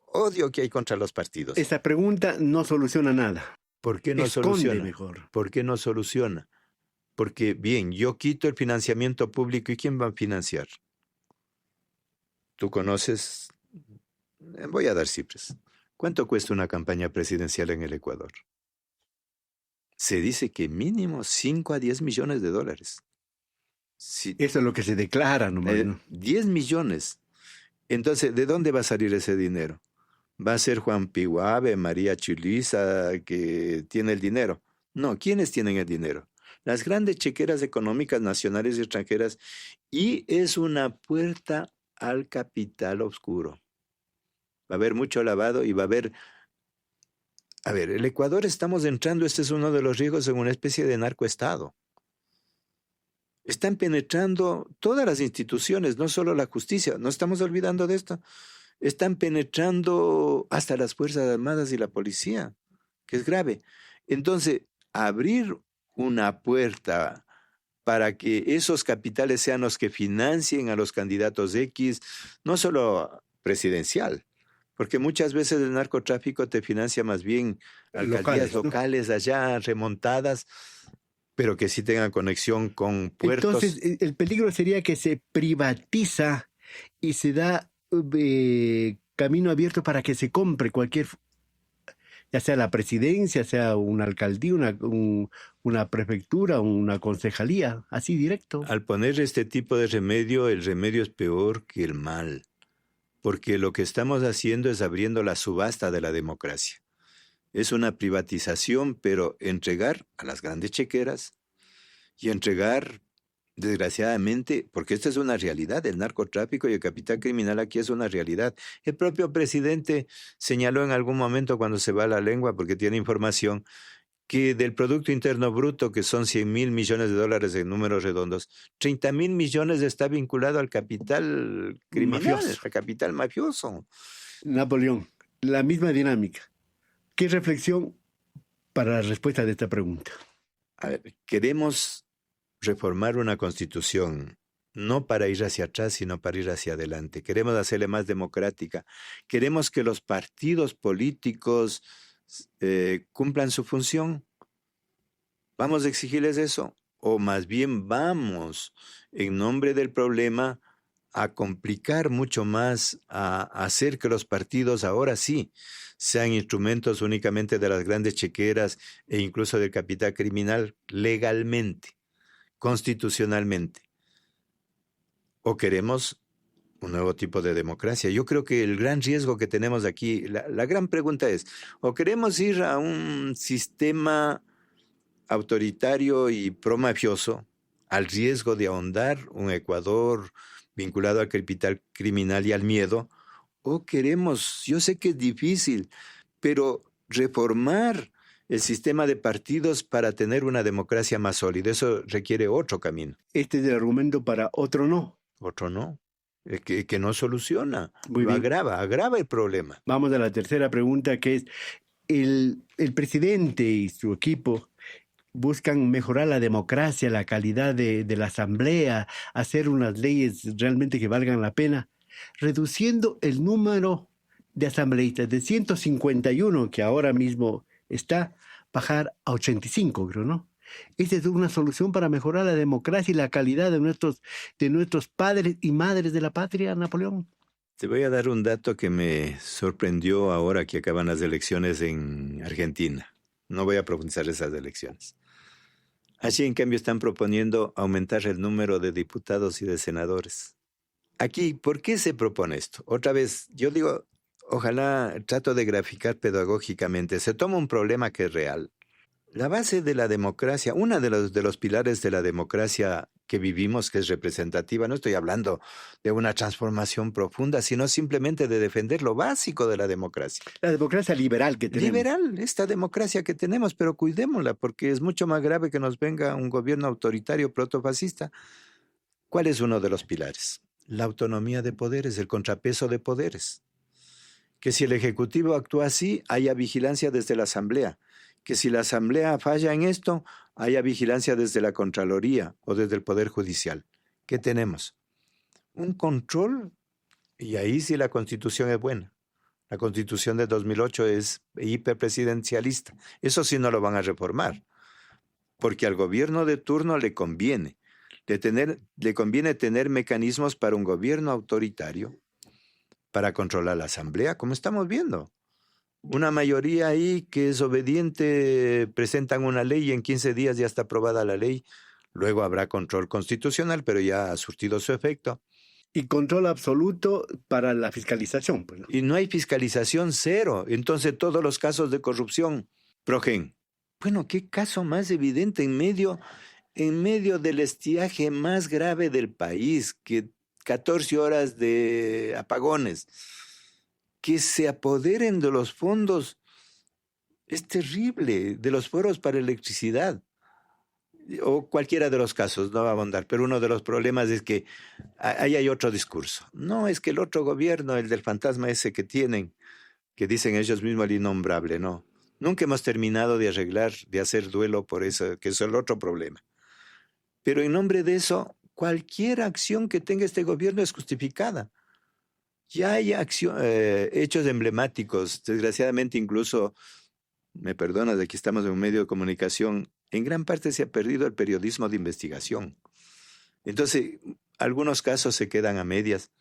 odio que hay contra los partidos. Esa pregunta no soluciona nada. ¿Por qué no Esconde soluciona? mejor. ¿Por qué no soluciona? Porque, bien, yo quito el financiamiento público, ¿y quién va a financiar? Tú conoces, voy a dar cifras. ¿Cuánto cuesta una campaña presidencial en el Ecuador? Se dice que mínimo 5 a 10 millones de dólares. Si, Eso es lo que se declara nomás, ¿no? 10 millones. Entonces, ¿de dónde va a salir ese dinero? ¿Va a ser Juan Piguave, María Chiliza, que tiene el dinero? No, ¿quiénes tienen el dinero? Las grandes chequeras económicas nacionales y extranjeras, y es una puerta al capital oscuro. Va a haber mucho lavado y va a haber... A ver, el Ecuador estamos entrando, este es uno de los riesgos, en una especie de narcoestado. Están penetrando todas las instituciones, no solo la justicia, no estamos olvidando de esto. Están penetrando hasta las Fuerzas Armadas y la policía, que es grave. Entonces, abrir una puerta para que esos capitales sean los que financien a los candidatos X, no solo presidencial, porque muchas veces el narcotráfico te financia más bien alcaldías locales, ¿no? Allá remontadas, pero que sí tengan conexión con puertos. Entonces, el peligro sería que se privatiza y se da camino abierto para que se compre cualquier, ya sea la presidencia, sea una alcaldía, una prefectura, una concejalía, así directo. Al poner este tipo de remedio, el remedio es peor que el mal, porque lo que estamos haciendo es abriendo la subasta de la democracia. Es una privatización, pero entregar a las grandes chequeras y entregar, desgraciadamente, porque esta es una realidad, el narcotráfico y el capital criminal aquí es una realidad. El propio presidente señaló en algún momento, cuando se va la lengua, porque tiene información, que del Producto Interno Bruto, que son 100.000 millones de dólares en números redondos, 30.000 millones está vinculado al capital criminal, mafioso. Al capital mafioso. Napoleón, la misma dinámica. ¿Qué reflexión para la respuesta de esta pregunta? A ver, queremos reformar una constitución, no para ir hacia atrás, sino para ir hacia adelante. Queremos hacerla más democrática. Queremos que los partidos políticos cumplan su función. ¿Vamos a exigirles eso? O más bien vamos, en nombre del problema, a complicar mucho más, a hacer que los partidos ahora sí sean instrumentos únicamente de las grandes chequeras e incluso del capital criminal legalmente, constitucionalmente. ¿O queremos un nuevo tipo de democracia? Yo creo que el gran riesgo que tenemos aquí, la gran pregunta es, ¿o queremos ir a un sistema autoritario y pro-mafioso, al riesgo de ahondar un Ecuador vinculado al capital criminal y al miedo? ¿O queremos, yo sé que es difícil, pero reformar el sistema de partidos para tener una democracia más sólida? Eso requiere otro camino. Este es el argumento para otro no. Otro no, que no soluciona, Muy lo bien. agrava el problema. Vamos a la tercera pregunta, que es, el presidente y su equipo buscan mejorar la democracia, la calidad de la asamblea, hacer unas leyes realmente que valgan la pena, reduciendo el número de asambleístas de 151, que ahora mismo está, bajar a 85, creo, ¿no? Esta es una solución para mejorar la democracia y la calidad de nuestros padres y madres de la patria, Napoleón. Te voy a dar un dato que me sorprendió ahora que acaban las elecciones en Argentina. No voy a profundizar esas elecciones. Allí, en cambio, están proponiendo aumentar el número de diputados y de senadores. Aquí, ¿por qué se propone esto? Otra vez, yo digo, ojalá trato de graficar pedagógicamente. Se toma un problema que es real. La base de la democracia, uno de los pilares de la democracia que vivimos, que es representativa, no estoy hablando de una transformación profunda, sino simplemente de defender lo básico de la democracia. La democracia liberal que tenemos. Liberal, esta democracia que tenemos, pero cuidémosla, porque es mucho más grave que nos venga un gobierno autoritario protofascista. ¿Cuál es uno de los pilares? La autonomía de poderes, el contrapeso de poderes. Que si el Ejecutivo actúa así, haya vigilancia desde la Asamblea. Que si la Asamblea falla en esto, haya vigilancia desde la Contraloría o desde el Poder Judicial. ¿Qué tenemos? Un control, y ahí sí la Constitución es buena. La Constitución de 2008 es hiperpresidencialista. Eso sí no lo van a reformar, porque al gobierno de turno le conviene. Le conviene tener mecanismos para un gobierno autoritario, para controlar la Asamblea, como estamos viendo. Una mayoría ahí que es obediente, presentan una ley y en 15 días ya está aprobada la ley. Luego habrá control constitucional, pero ya ha surtido su efecto. Y control absoluto para la fiscalización. Pues, ¿no? Y no hay fiscalización, cero. Entonces todos los casos de corrupción, Progen. Bueno, ¿qué caso más evidente en medio del estiaje más grave del país, que 14 horas de apagones, que se apoderen de los fondos? Es terrible, de los foros para electricidad, o cualquiera de los casos, no va a abundar, pero uno de los problemas es que ahí hay otro discurso. No, es que el otro gobierno, el del fantasma ese que tienen, que dicen ellos mismos el innombrable, no. Nunca hemos terminado de arreglar, de hacer duelo por eso, que es el otro problema. Pero en nombre de eso, cualquier acción que tenga este gobierno es justificada. Ya hay hechos emblemáticos, desgraciadamente incluso, me perdonas, aquí estamos en un medio de comunicación, en gran parte se ha perdido el periodismo de investigación. Entonces, algunos casos se quedan a medias.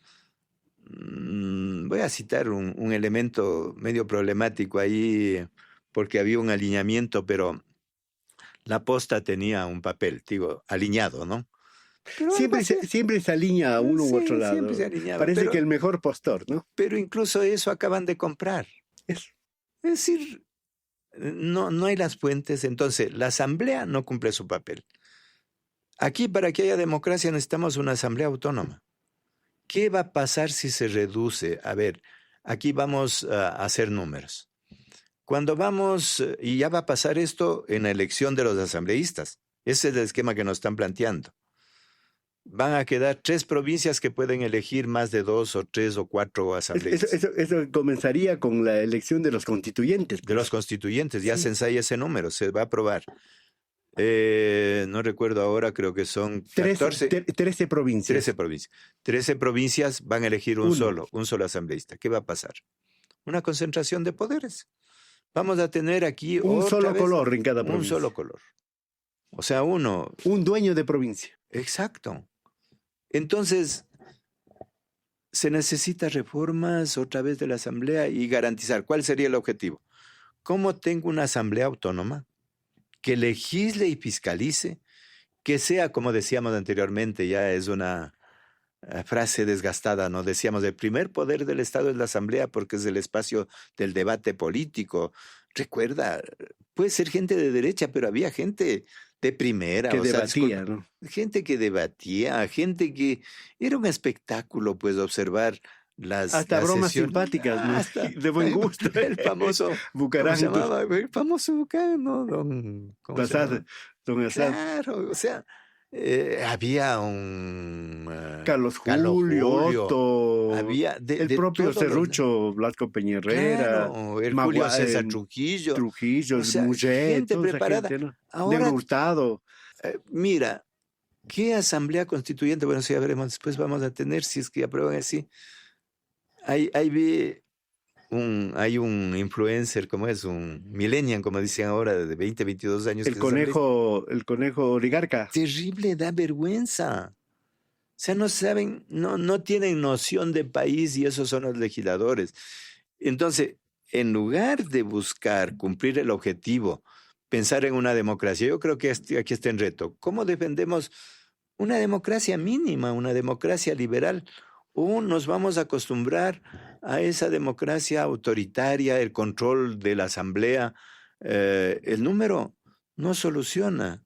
Voy a citar un elemento medio problemático ahí, porque había un alineamiento, pero la posta tenía un papel, digo, alineado, ¿no? Pero siempre se alinea a uno u otro lado. Siempre se alineaba, parece que el mejor postor, ¿no? Pero incluso eso acaban de comprar. Es decir, no hay las fuentes. Entonces, la Asamblea no cumple su papel. Aquí, para que haya democracia, necesitamos una Asamblea autónoma. ¿Qué va a pasar si se reduce? A ver, aquí vamos a hacer números. Cuando vamos, y ya va a pasar esto en la elección de los asambleístas. Ese es el esquema que nos están planteando. Van a quedar 3 provincias que pueden elegir más de 2 o 3 o 4 asambleístas. Eso comenzaría con la elección de los constituyentes. De los constituyentes, ya se ensaya ese número, se va a aprobar. No recuerdo ahora, creo que son 13 provincias. 13 provincias. 13 provincias van a elegir un solo asambleísta. ¿Qué va a pasar? Una concentración de poderes. Vamos a tener aquí un solo color en cada provincia. Un solo color. O sea, un dueño de provincia. Exacto. Entonces, se necesita reformas otra vez de la Asamblea y garantizar. ¿Cuál sería el objetivo? ¿Cómo tengo una Asamblea autónoma que legisle y fiscalice, que sea, como decíamos anteriormente, ya es una frase desgastada, ¿no? Decíamos, el primer poder del Estado es la Asamblea porque es el espacio del debate político. Recuerda, puede ser gente de derecha, pero había gente de primera. Que debatía, ¿no? Gente que debatía, gente que era un espectáculo, pues, observar las bromas sesiones simpáticas, ¿no? Hasta de buen gusto. El famoso Bucarán. ¿Cómo se llamaba? El famoso Bucarán, ¿no? Don Asad. Claro, o sea, había un Carlos Julio, Otto, había el propio Serrucho, Blasco Peñerrera, claro, el Julio César Trujillo, o sea, Muget, gente preparada. Gente, ¿no? Ahora, Negro Hurtado. Mira, ¿qué asamblea constituyente? Bueno, sí, ya veremos, después vamos a tener, si es que aprueban así. Hay un influencer, como es, un millennial, como dicen ahora, de 20, 22 años. El conejo oligarca. Terrible, da vergüenza. O sea, no saben, no tienen noción de país y esos son los legisladores. Entonces, en lugar de buscar cumplir el objetivo pensar en una democracia. Yo creo que aquí está el reto. ¿Cómo defendemos una democracia mínima, una democracia liberal? ¿O nos vamos a acostumbrar a esa democracia autoritaria, el control de la asamblea? El número no soluciona.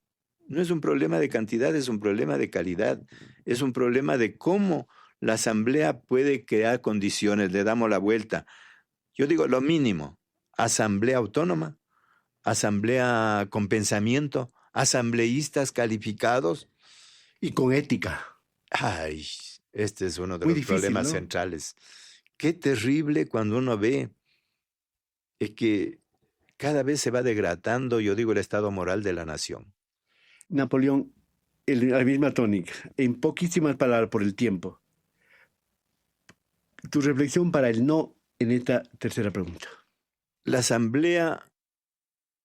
No es un problema de cantidad, es un problema de calidad. Es un problema de cómo la asamblea puede crear condiciones. Le damos la vuelta. Yo digo lo mínimo. Asamblea autónoma, asamblea con pensamiento, asambleístas calificados. Y con ética. Ay, este es uno de Muy los difícil, problemas ¿no? centrales. Qué terrible cuando uno ve que cada vez se va degradando, yo digo, el estado moral de la nación. Napoleón, la misma tónica, en poquísimas palabras por el tiempo. Tu reflexión para el no en esta tercera pregunta. La asamblea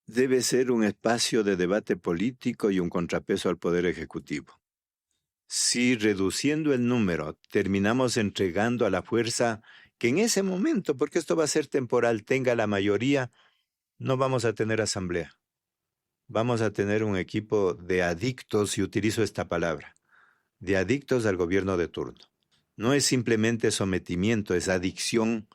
debe ser un espacio de debate político y un contrapeso al poder ejecutivo. Si reduciendo el número terminamos entregando a la fuerza que en ese momento, porque esto va a ser temporal, tenga la mayoría, no vamos a tener asamblea. Vamos a tener un equipo de adictos, y utilizo esta palabra, de adictos al gobierno de turno. No es simplemente sometimiento, es adicción,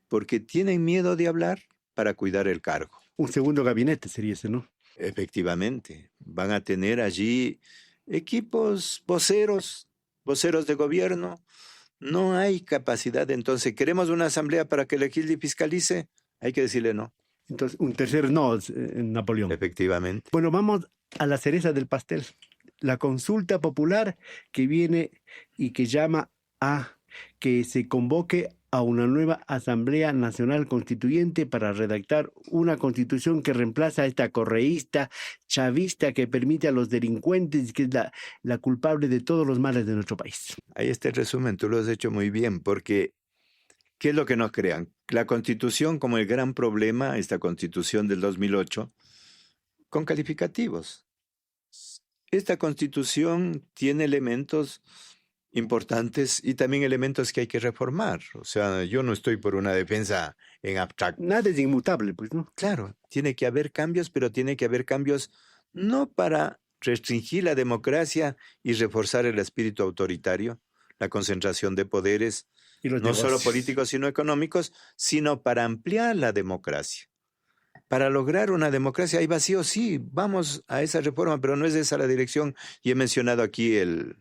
porque tienen miedo de hablar para cuidar el cargo. Un segundo gabinete sería ese, ¿no? Efectivamente, van a tener allí equipos, voceros de gobierno. No hay capacidad. Entonces, ¿queremos una asamblea para que legisle y fiscalice? Hay que decirle no. Entonces, un tercer no, Napoleón. Efectivamente. Bueno, vamos a la cereza del pastel. La consulta popular que viene y que llama a que se convoque a una nueva Asamblea Nacional Constituyente para redactar una constitución que reemplaza a esta correísta, chavista que permite a los delincuentes y que es la culpable de todos los males de nuestro país. Ahí está el resumen, tú lo has hecho muy bien, porque ¿qué es lo que nos crean? La Constitución como el gran problema, esta Constitución del 2008, con calificativos. Esta Constitución tiene elementos importantes y también elementos que hay que reformar. O sea, yo no estoy por una defensa en abstracto. Nada es inmutable, pues, ¿no? Claro, tiene que haber cambios, pero tiene que haber cambios no para restringir la democracia y reforzar el espíritu autoritario, la concentración de poderes, Y los no solo negocios. políticos, sino económicos, sino para ampliar la democracia. Para lograr una democracia hay vacío, sí, vamos a esa reforma, pero no es esa la dirección. Y he mencionado aquí el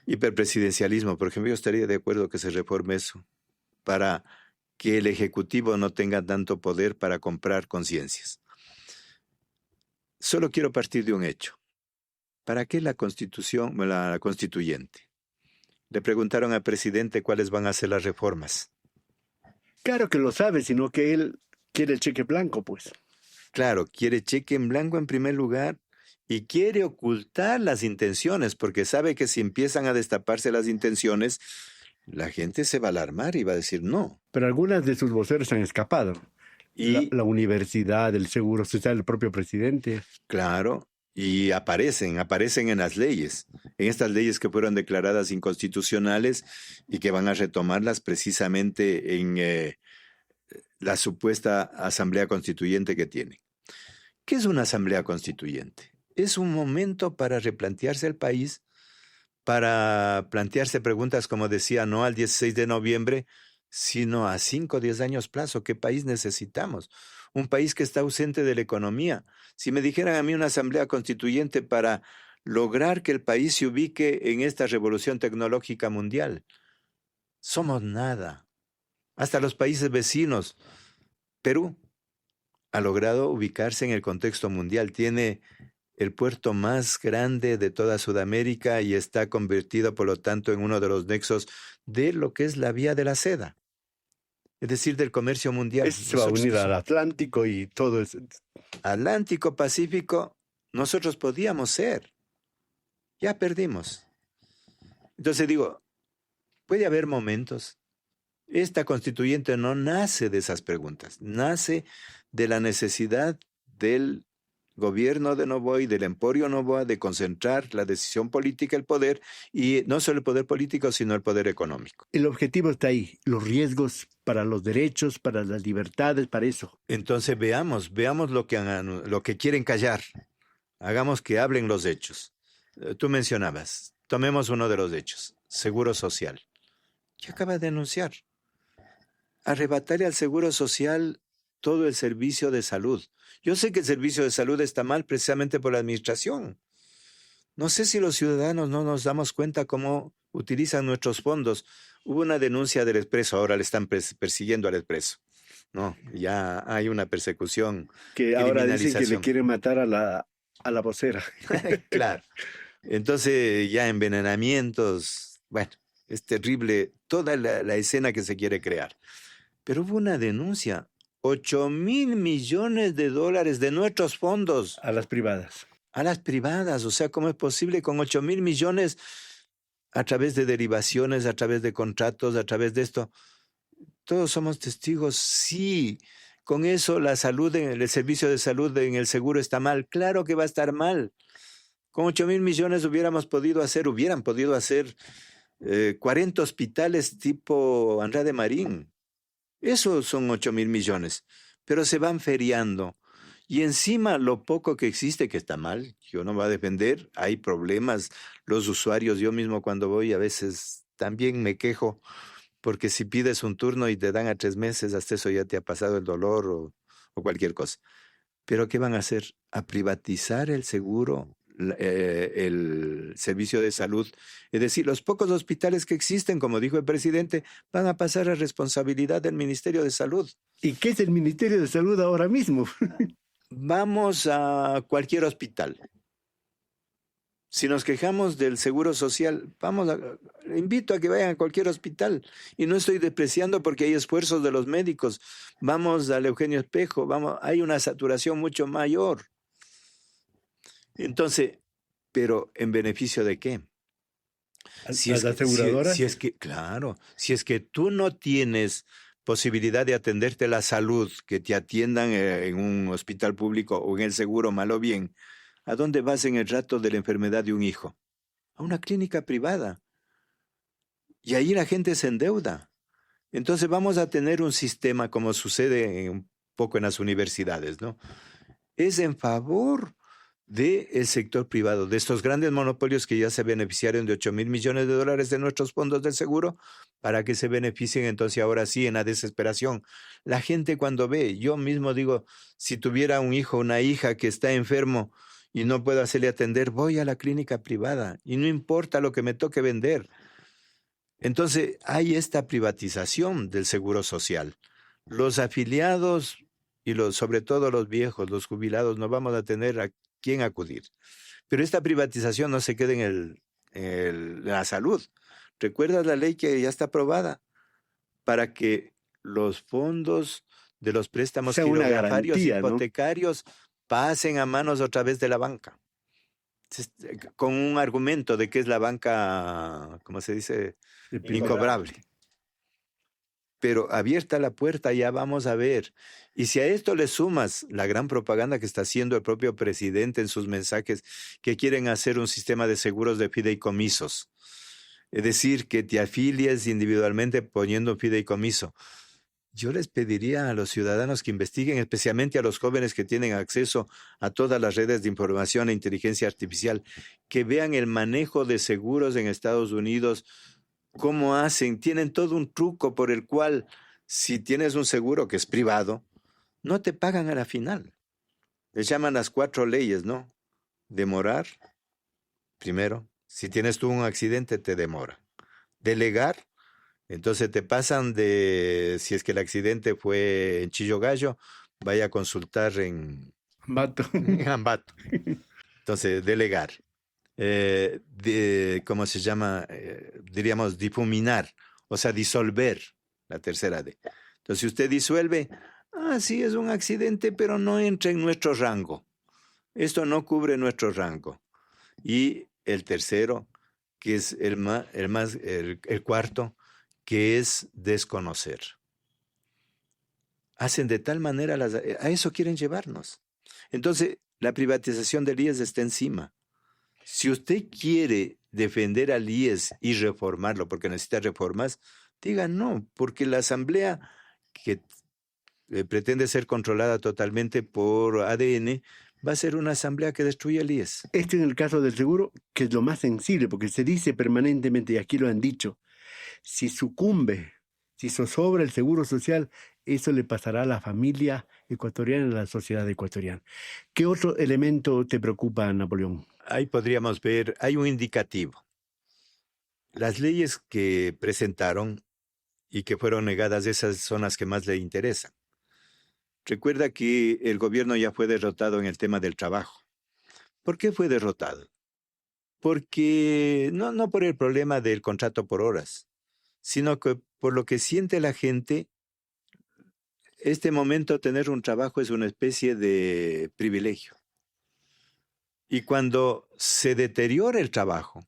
hiperpresidencialismo. Por ejemplo, yo estaría de acuerdo que se reforme eso, para que el Ejecutivo no tenga tanto poder para comprar conciencias. Solo quiero partir de un hecho. ¿Para qué la Constitución, la constituyente? Le preguntaron al presidente cuáles van a ser las reformas. Claro que lo sabe, sino que él quiere el cheque blanco, pues. Claro, quiere cheque en blanco en primer lugar y quiere ocultar las intenciones, porque sabe que si empiezan a destaparse las intenciones, la gente se va a alarmar y va a decir no. Pero algunas de sus voceros han escapado. Y La universidad, el seguro social, el propio presidente. claro, y aparecen en las leyes, en estas leyes que fueron declaradas inconstitucionales y que van a retomarlas precisamente en la supuesta asamblea constituyente que tienen. ¿Qué es una asamblea constituyente? Es un momento para replantearse el país, para plantearse preguntas, como decía, no al 16 de noviembre, sino a 5 o 10 años plazo. ¿Qué país necesitamos? Un país que está ausente de la economía. Si me dijeran a mí una asamblea constituyente para lograr que el país se ubique en esta revolución tecnológica mundial, somos nada. Hasta los países vecinos. Perú ha logrado ubicarse en el contexto mundial. Tiene el puerto más grande de toda Sudamérica y está convertido, por lo tanto, en uno de los nexos de lo que es la vía de la seda, es decir, del comercio mundial. Se va a unir al Atlántico y todo eso. Atlántico, Pacífico, nosotros podíamos ser. Ya perdimos. Entonces digo, puede haber momentos. Esta constituyente no nace de esas preguntas, nace de la necesidad del gobierno de Novoa y del emporio Novoa de concentrar la decisión política, el poder, y no solo el poder político, sino el poder económico. El objetivo está ahí, los riesgos para los derechos, para las libertades, para eso. Entonces veamos lo que quieren callar. Hagamos que hablen los hechos. Tú mencionabas, tomemos uno de los hechos, Seguro Social. ¿Qué acaba de anunciar? Arrebatarle al Seguro Social todo el servicio de salud. Yo sé que el servicio de salud está mal precisamente por la administración. No sé si los ciudadanos no nos damos cuenta cómo utilizan nuestros fondos. Hubo una denuncia del Expreso, ahora le están persiguiendo al Expreso. No, ya hay una persecución, Que ahora dicen que le criminalización. quieren matar a la vocera. Claro. Entonces ya envenenamientos, bueno, es terrible toda la escena que se quiere crear. Pero hubo una denuncia, 8.000 millones de dólares de nuestros fondos A las privadas. a las privadas. O sea, ¿cómo es posible con 8.000 millones a través de derivaciones, a través de contratos, a través de esto? Todos somos testigos, sí. Con eso la salud, el servicio de salud en el seguro está mal. Claro que va a estar mal. Con 8.000 millones hubieran podido hacer 40 hospitales tipo Andrade Marín. Eso son 8.000 millones. Pero se van feriando. Y encima lo poco que existe, que está mal, yo no voy a defender, hay problemas. Los usuarios, yo mismo cuando voy a veces también me quejo, porque si pides un turno y te dan a 3 meses, hasta eso ya te ha pasado el dolor o cualquier cosa. Pero ¿qué van a hacer? A privatizar el seguro, el servicio de salud. Es decir, los pocos hospitales que existen, como dijo el presidente, van a pasar a responsabilidad del Ministerio de Salud. ¿Y qué es el Ministerio de Salud ahora mismo? Vamos a cualquier hospital. Si nos quejamos del seguro social, invito a que vayan a cualquier hospital. Y no estoy despreciando porque hay esfuerzos de los médicos. Vamos al Eugenio Espejo, hay una saturación mucho mayor. Entonces, ¿pero en beneficio de qué? Si ¿Las aseguradoras? Claro, si es que tú no tienes posibilidad de atenderte la salud, que te atiendan en un hospital público o en el seguro, mal o bien, ¿a dónde vas en el rato de la enfermedad de un hijo? A una clínica privada. Y ahí la gente se endeuda. Entonces vamos a tener un sistema como sucede un poco en las universidades, ¿no? Es en favor del sector privado, de estos grandes monopolios que ya se beneficiaron de 8.000 millones de dólares de nuestros fondos del seguro, para que se beneficien entonces ahora sí en la desesperación. La gente cuando ve, yo mismo digo, si tuviera un hijo o una hija que está enfermo y no puedo hacerle atender, voy a la clínica privada y no importa lo que me toque vender. Entonces hay esta privatización del seguro social. Los afiliados y sobre todo los viejos, los jubilados, no vamos a tener a quién acudir. Pero esta privatización no se queda en la salud. ¿Recuerdas la ley que ya está aprobada? Para que los fondos de los préstamos Sea una quirografarios, garantía, ¿no? hipotecarios, pasen a manos otra vez de la banca. Con un argumento de que es la banca, ¿cómo se dice? Incobrable. Pero abierta la puerta ya vamos a ver. Y si a esto le sumas la gran propaganda que está haciendo el propio presidente en sus mensajes, que quieren hacer un sistema de seguros de fideicomisos, es decir, que te afilies individualmente poniendo un fideicomiso. Yo les pediría a los ciudadanos que investiguen, especialmente a los jóvenes que tienen acceso a todas las redes de información e inteligencia artificial, que vean el manejo de seguros en Estados Unidos. ¿Cómo hacen? Tienen todo un truco por el cual, si tienes un seguro que es privado, no te pagan a la final. Les llaman las 4 leyes, ¿no? Demorar, primero. Si tienes tú un accidente, te demora. Delegar, entonces te pasan si es que el accidente fue en Chillo Gallo, vaya a consultar en Mato. Ambato. Entonces, delegar. ¿Cómo se llama? Diríamos difuminar, o sea, disolver, la tercera D. Entonces, si usted disuelve, sí, es un accidente, pero no entra en nuestro rango. Esto no cubre nuestro rango. Y el tercero, que es el cuarto, que es desconocer. Hacen de tal manera, a eso quieren llevarnos. Entonces, la privatización del IES está encima. Si usted quiere defender al IES y reformarlo porque necesita reformas, diga no, porque la asamblea que pretende ser controlada totalmente por ADN va a ser una asamblea que destruye el IES. Esto en el caso del seguro, que es lo más sensible, porque se dice permanentemente, y aquí lo han dicho, si sucumbe, si zozobra el seguro social, eso le pasará a la familia ecuatoriana y a la sociedad ecuatoriana. ¿Qué otro elemento te preocupa, Napoleón? Ahí podríamos ver, hay un indicativo. Las leyes que presentaron y que fueron negadas, esas son las que más le interesan. Recuerda que el gobierno ya fue derrotado en el tema del trabajo. ¿Por qué fue derrotado? Porque no por el problema del contrato por horas, sino que por lo que siente la gente, este momento tener un trabajo es una especie de privilegio. Y cuando se deteriora el trabajo,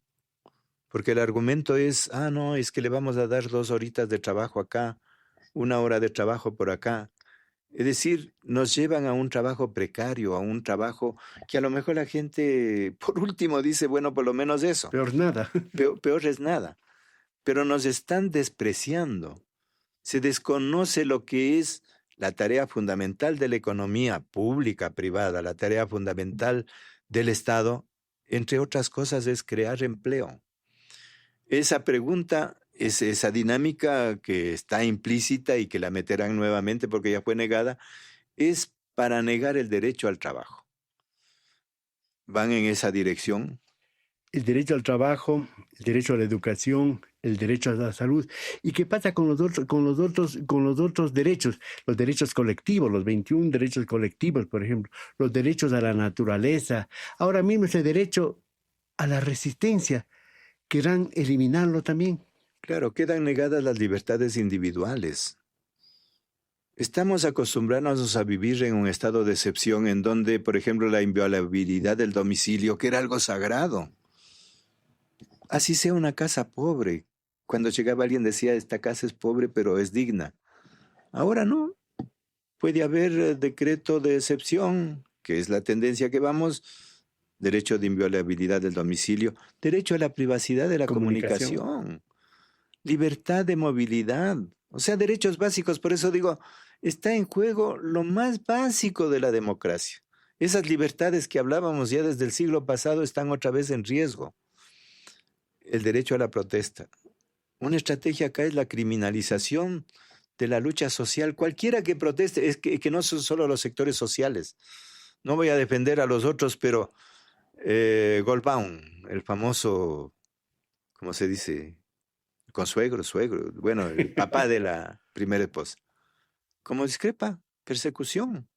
porque el argumento es, no, es que le vamos a dar 2 horitas de trabajo acá, 1 hora de trabajo por acá. Es decir, nos llevan a un trabajo precario, a un trabajo que a lo mejor la gente, por último, dice, bueno, por lo menos eso. Peor nada. Peor es nada. Pero nos están despreciando. Se desconoce lo que es la tarea fundamental de la economía pública, privada, la tarea fundamental del Estado, entre otras cosas, es crear empleo. Esa pregunta, esa dinámica que está implícita y que la meterán nuevamente porque ya fue negada, es para negar el derecho al trabajo. ¿Van en esa dirección? El derecho al trabajo, el derecho a la educación, el derecho a la salud. ¿Y qué pasa con los otros derechos? Los derechos colectivos, los 21 derechos colectivos, por ejemplo, los derechos a la naturaleza. Ahora mismo ese derecho a la resistencia, ¿querrán eliminarlo también? Claro, quedan negadas las libertades individuales. Estamos acostumbrados a vivir en un estado de excepción en donde, por ejemplo, la inviolabilidad del domicilio, que era algo sagrado. Así sea una casa pobre. Cuando llegaba alguien decía, esta casa es pobre, pero es digna. Ahora no. Puede haber decreto de excepción, que es la tendencia que vamos, derecho de inviolabilidad del domicilio, derecho a la privacidad de la comunicación, libertad de movilidad, o sea, derechos básicos. Por eso digo, está en juego lo más básico de la democracia. Esas libertades que hablábamos ya desde el siglo pasado están otra vez en riesgo. El derecho a la protesta. Una estrategia acá es la criminalización de la lucha social. Cualquiera que proteste, es que no son solo los sectores sociales. No voy a defender a los otros, pero Goldbaum, el famoso, ¿cómo se dice? Consuegro, suegro, bueno, el papá de la primera esposa. ¿Cómo discrepa? Persecución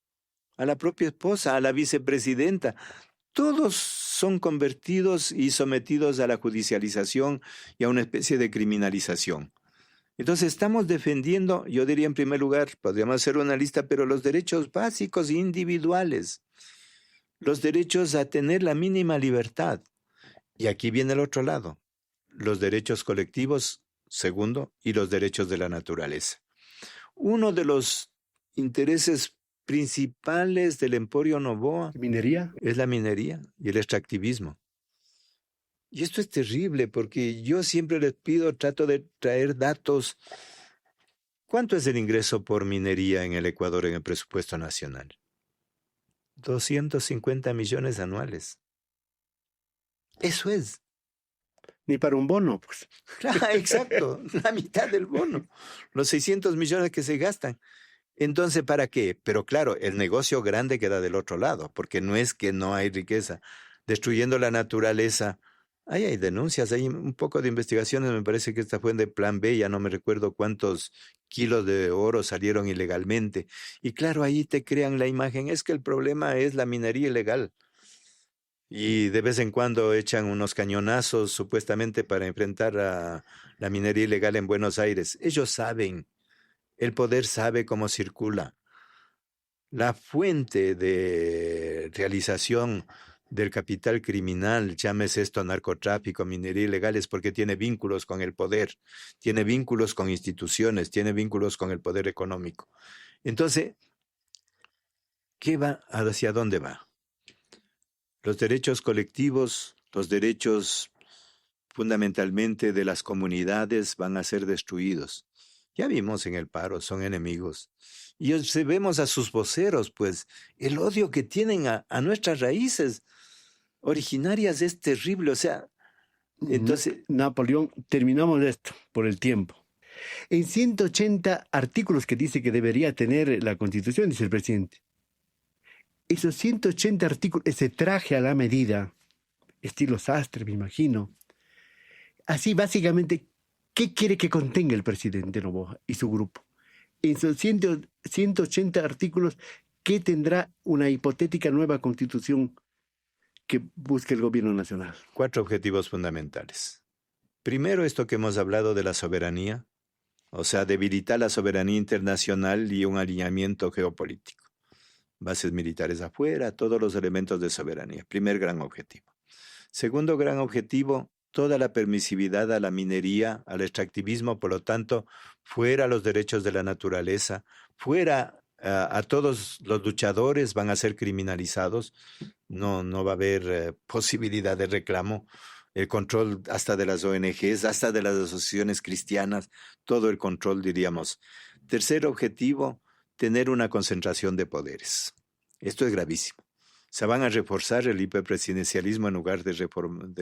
a la propia esposa, a la vicepresidenta. Todos son convertidos y sometidos a la judicialización y a una especie de criminalización. Entonces estamos defendiendo, yo diría en primer lugar, podríamos hacer una lista, pero los derechos básicos individuales, los derechos a tener la mínima libertad. Y aquí viene el otro lado, los derechos colectivos, segundo, y los derechos de la naturaleza. Uno de los intereses principales del Emporio Noboa ¿Minería? Es la minería y el extractivismo. Y esto es terrible porque yo siempre les pido, trato de traer datos. ¿Cuánto es el ingreso por minería en el Ecuador en el presupuesto nacional? 250 millones anuales. Eso es. Ni para un bono, pues. Claro, exacto, la mitad del bono. Los 600 millones que se gastan. Entonces, ¿para qué? Pero claro, el negocio grande queda del otro lado, porque no es que no hay riqueza. Destruyendo la naturaleza, ahí hay denuncias, hay un poco de investigaciones, me parece que esta fue de Plan B, ya no me recuerdo cuántos kilos de oro salieron ilegalmente. Y claro, ahí te crean la imagen, es que el problema es la minería ilegal. Y de vez en cuando echan unos cañonazos supuestamente para enfrentar a la minería ilegal en Buenos Aires. Ellos saben. El poder sabe cómo circula. La fuente de realización del capital criminal, llámese esto narcotráfico, minería ilegal, es porque tiene vínculos con el poder, tiene vínculos con instituciones, tiene vínculos con el poder económico. Entonces, ¿qué va? ¿Hacia dónde va? Los derechos colectivos, los derechos fundamentalmente de las comunidades van a ser destruidos. Ya vimos en el paro, son enemigos. Y observemos a sus voceros, pues el odio que tienen a nuestras raíces originarias es terrible. O sea, entonces... Napoleón, terminamos esto por el tiempo. En 180 artículos que dice que debería tener la Constitución, dice el presidente. Esos 180 artículos, ese traje a la medida, estilo sastre, me imagino. Así, básicamente, ¿qué quiere que contenga el presidente Noboa y su grupo? En esos 180 artículos, ¿qué tendrá una hipotética nueva Constitución que busque el gobierno nacional? 4 objetivos fundamentales. Primero, esto que hemos hablado de la soberanía, o sea, debilitar la soberanía internacional y un alineamiento geopolítico. Bases militares afuera, todos los elementos de soberanía. Primer gran objetivo. Segundo gran objetivo, toda la permisividad a la minería, al extractivismo, por lo tanto, fuera los derechos de la naturaleza, fuera a todos los luchadores van a ser criminalizados, no va a haber posibilidad de reclamo, el control hasta de las ONGs, hasta de las asociaciones cristianas, todo el control, diríamos. Tercer objetivo, tener una concentración de poderes. Esto es gravísimo. Se van a reforzar el hiperpresidencialismo en lugar de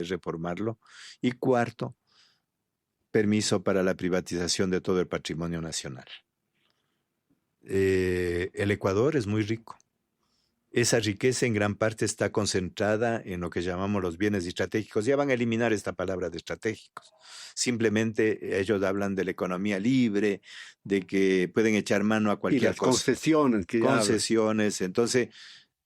reformarlo. Y cuarto, permiso para la privatización de todo el patrimonio nacional. El Ecuador es muy rico. Esa riqueza en gran parte está concentrada en lo que llamamos los bienes estratégicos. Ya van a eliminar esta palabra de estratégicos. Simplemente ellos hablan de la economía libre, de que pueden echar mano a cualquier cosa. Concesiones. Concesiones. Entonces,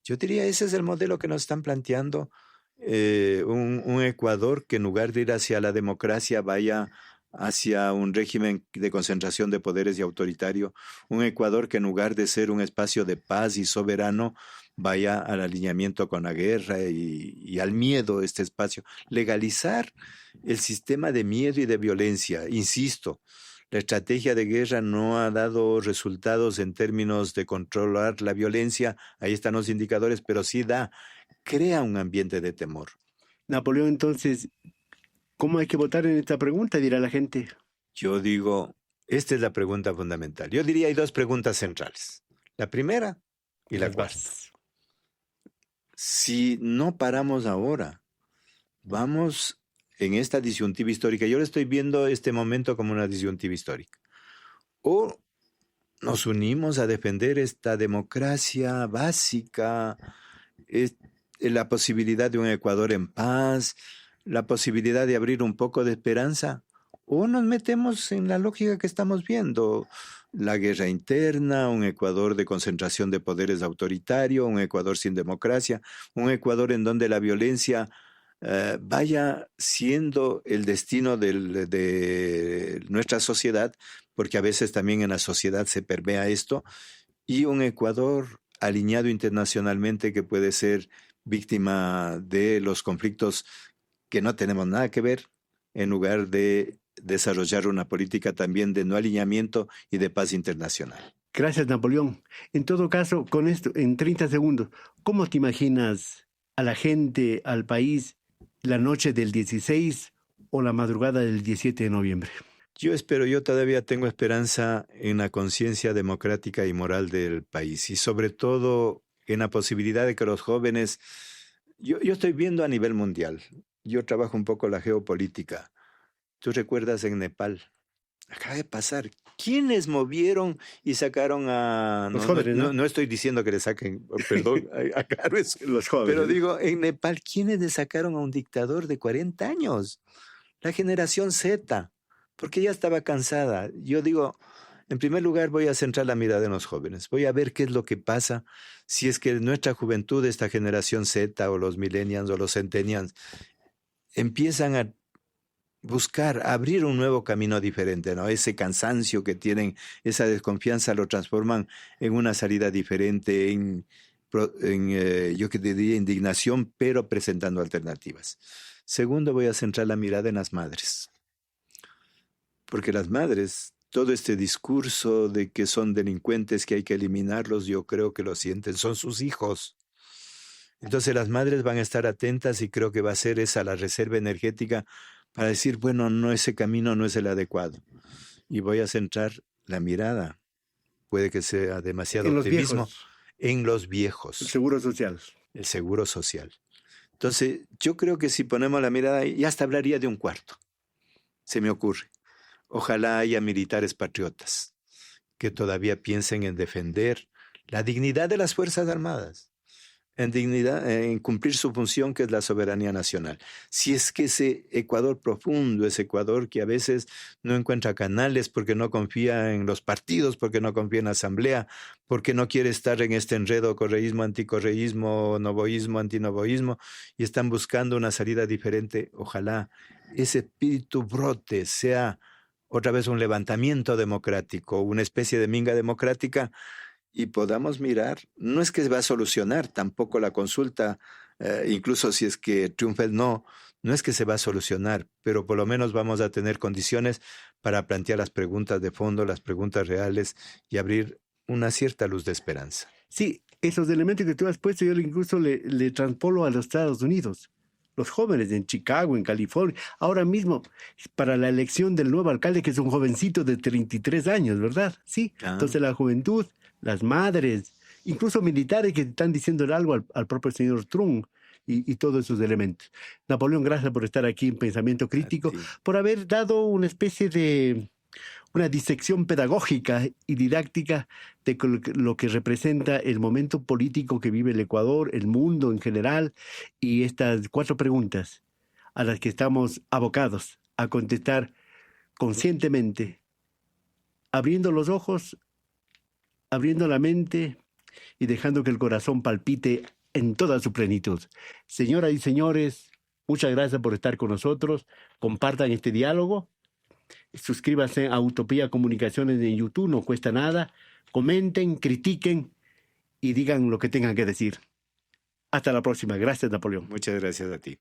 yo diría, ese es el modelo que nos están planteando. Un Ecuador que en lugar de ir hacia la democracia vaya hacia un régimen de concentración de poderes y autoritario. Un Ecuador que en lugar de ser un espacio de paz y soberano vaya al alineamiento con la guerra y al miedo, este espacio. Legalizar el sistema de miedo y de violencia. Insisto, la estrategia de guerra no ha dado resultados en términos de controlar la violencia, ahí están los indicadores, pero sí crea un ambiente de temor. Napoleón, entonces, ¿cómo hay que votar en esta pregunta? Dirá la gente. Yo digo, esta es la pregunta fundamental. Yo diría hay 2 preguntas centrales. La primera y la cuarta. Si no paramos ahora, vamos en esta disyuntiva histórica. Yo le estoy viendo este momento como una disyuntiva histórica. O nos unimos a defender esta democracia básica, la posibilidad de un Ecuador en paz, la posibilidad de abrir un poco de esperanza, o nos metemos en la lógica que estamos viendo, la guerra interna, un Ecuador de concentración de poderes autoritario, un Ecuador sin democracia, un Ecuador en donde la violencia vaya siendo el destino de nuestra sociedad, porque a veces también en la sociedad se permea esto, y un Ecuador alineado internacionalmente que puede ser víctima de los conflictos que no tenemos nada que ver, en lugar de desarrollar una política también de no alineamiento y de paz internacional. Gracias, Napoleón. En todo caso, con esto, en 30 segundos, ¿cómo te imaginas a la gente, al país, la noche del 16 o la madrugada del 17 de noviembre? Yo todavía tengo esperanza en la conciencia democrática y moral del país y sobre todo en la posibilidad de que los jóvenes, yo estoy viendo a nivel mundial, yo trabajo un poco la geopolítica. ¿Tú recuerdas en Nepal? Acaba de pasar. ¿Quiénes movieron y sacaron a... Los jóvenes, ¿no? No estoy diciendo que le saquen, perdón, a Carlos, los jóvenes. Pero digo, en Nepal, ¿quiénes le sacaron a un dictador de 40 años? La generación Z, porque ya estaba cansada. Yo digo, en primer lugar voy a centrar la mirada en los jóvenes. Voy a ver qué es lo que pasa si es que nuestra juventud, esta generación Z o los millennials o los centennials, empiezan a buscar, abrir un nuevo camino diferente, ¿no? Ese cansancio que tienen, esa desconfianza lo transforman en una salida diferente, yo que diría indignación, pero presentando alternativas. Segundo, voy a centrar la mirada en las madres. Porque las madres, todo este discurso de que son delincuentes, que hay que eliminarlos, yo creo que lo sienten, son sus hijos. Entonces las madres van a estar atentas y creo que va a ser esa la reserva energética para decir, bueno, no, ese camino no es el adecuado. Y voy a centrar la mirada, puede que sea demasiado En los optimismo, viejos, en los el viejos, seguro social. el seguro social. Entonces, yo creo que si ponemos la mirada ahí, ya hasta hablaría de un cuarto, se me ocurre. Ojalá haya militares patriotas que todavía piensen en defender la dignidad de las Fuerzas Armadas, en dignidad, en cumplir su función que es la soberanía nacional. Si es que ese Ecuador profundo, ese Ecuador que a veces no encuentra canales porque no confía en los partidos, porque no confía en la asamblea, porque no quiere estar en este enredo correísmo, anticorreísmo, novoísmo, antinovoísmo, y están buscando una salida diferente, ojalá ese espíritu brote, sea otra vez un levantamiento democrático, una especie de minga democrática y podamos mirar, no es que va a solucionar tampoco la consulta, incluso si es que triunfa el no, no es que se va a solucionar, pero por lo menos vamos a tener condiciones para plantear las preguntas de fondo, las preguntas reales y abrir una cierta luz de esperanza. Sí, esos elementos que tú has puesto, yo incluso le transpolo a los Estados Unidos. Los jóvenes en Chicago, en California, ahora mismo para la elección del nuevo alcalde, que es un jovencito de 33 años, ¿verdad? Sí, Ah, entonces la juventud, las madres, incluso militares que están diciéndole algo al propio señor Trump y todos esos elementos. Napoleón, gracias por estar aquí en Pensamiento a Crítico, ti. por haber dado una especie de una disección pedagógica y didáctica de lo que representa el momento político que vive el Ecuador, el mundo en general, y estas 4 preguntas a las que estamos abocados a contestar conscientemente, abriendo los ojos, abriendo la mente y dejando que el corazón palpite en toda su plenitud. Señoras y señores, muchas gracias por estar con nosotros. Compartan este diálogo. Suscríbanse a Utopía Comunicaciones en YouTube, no cuesta nada. Comenten, critiquen y digan lo que tengan que decir. Hasta la próxima. Gracias, Napoleón. Muchas gracias a ti.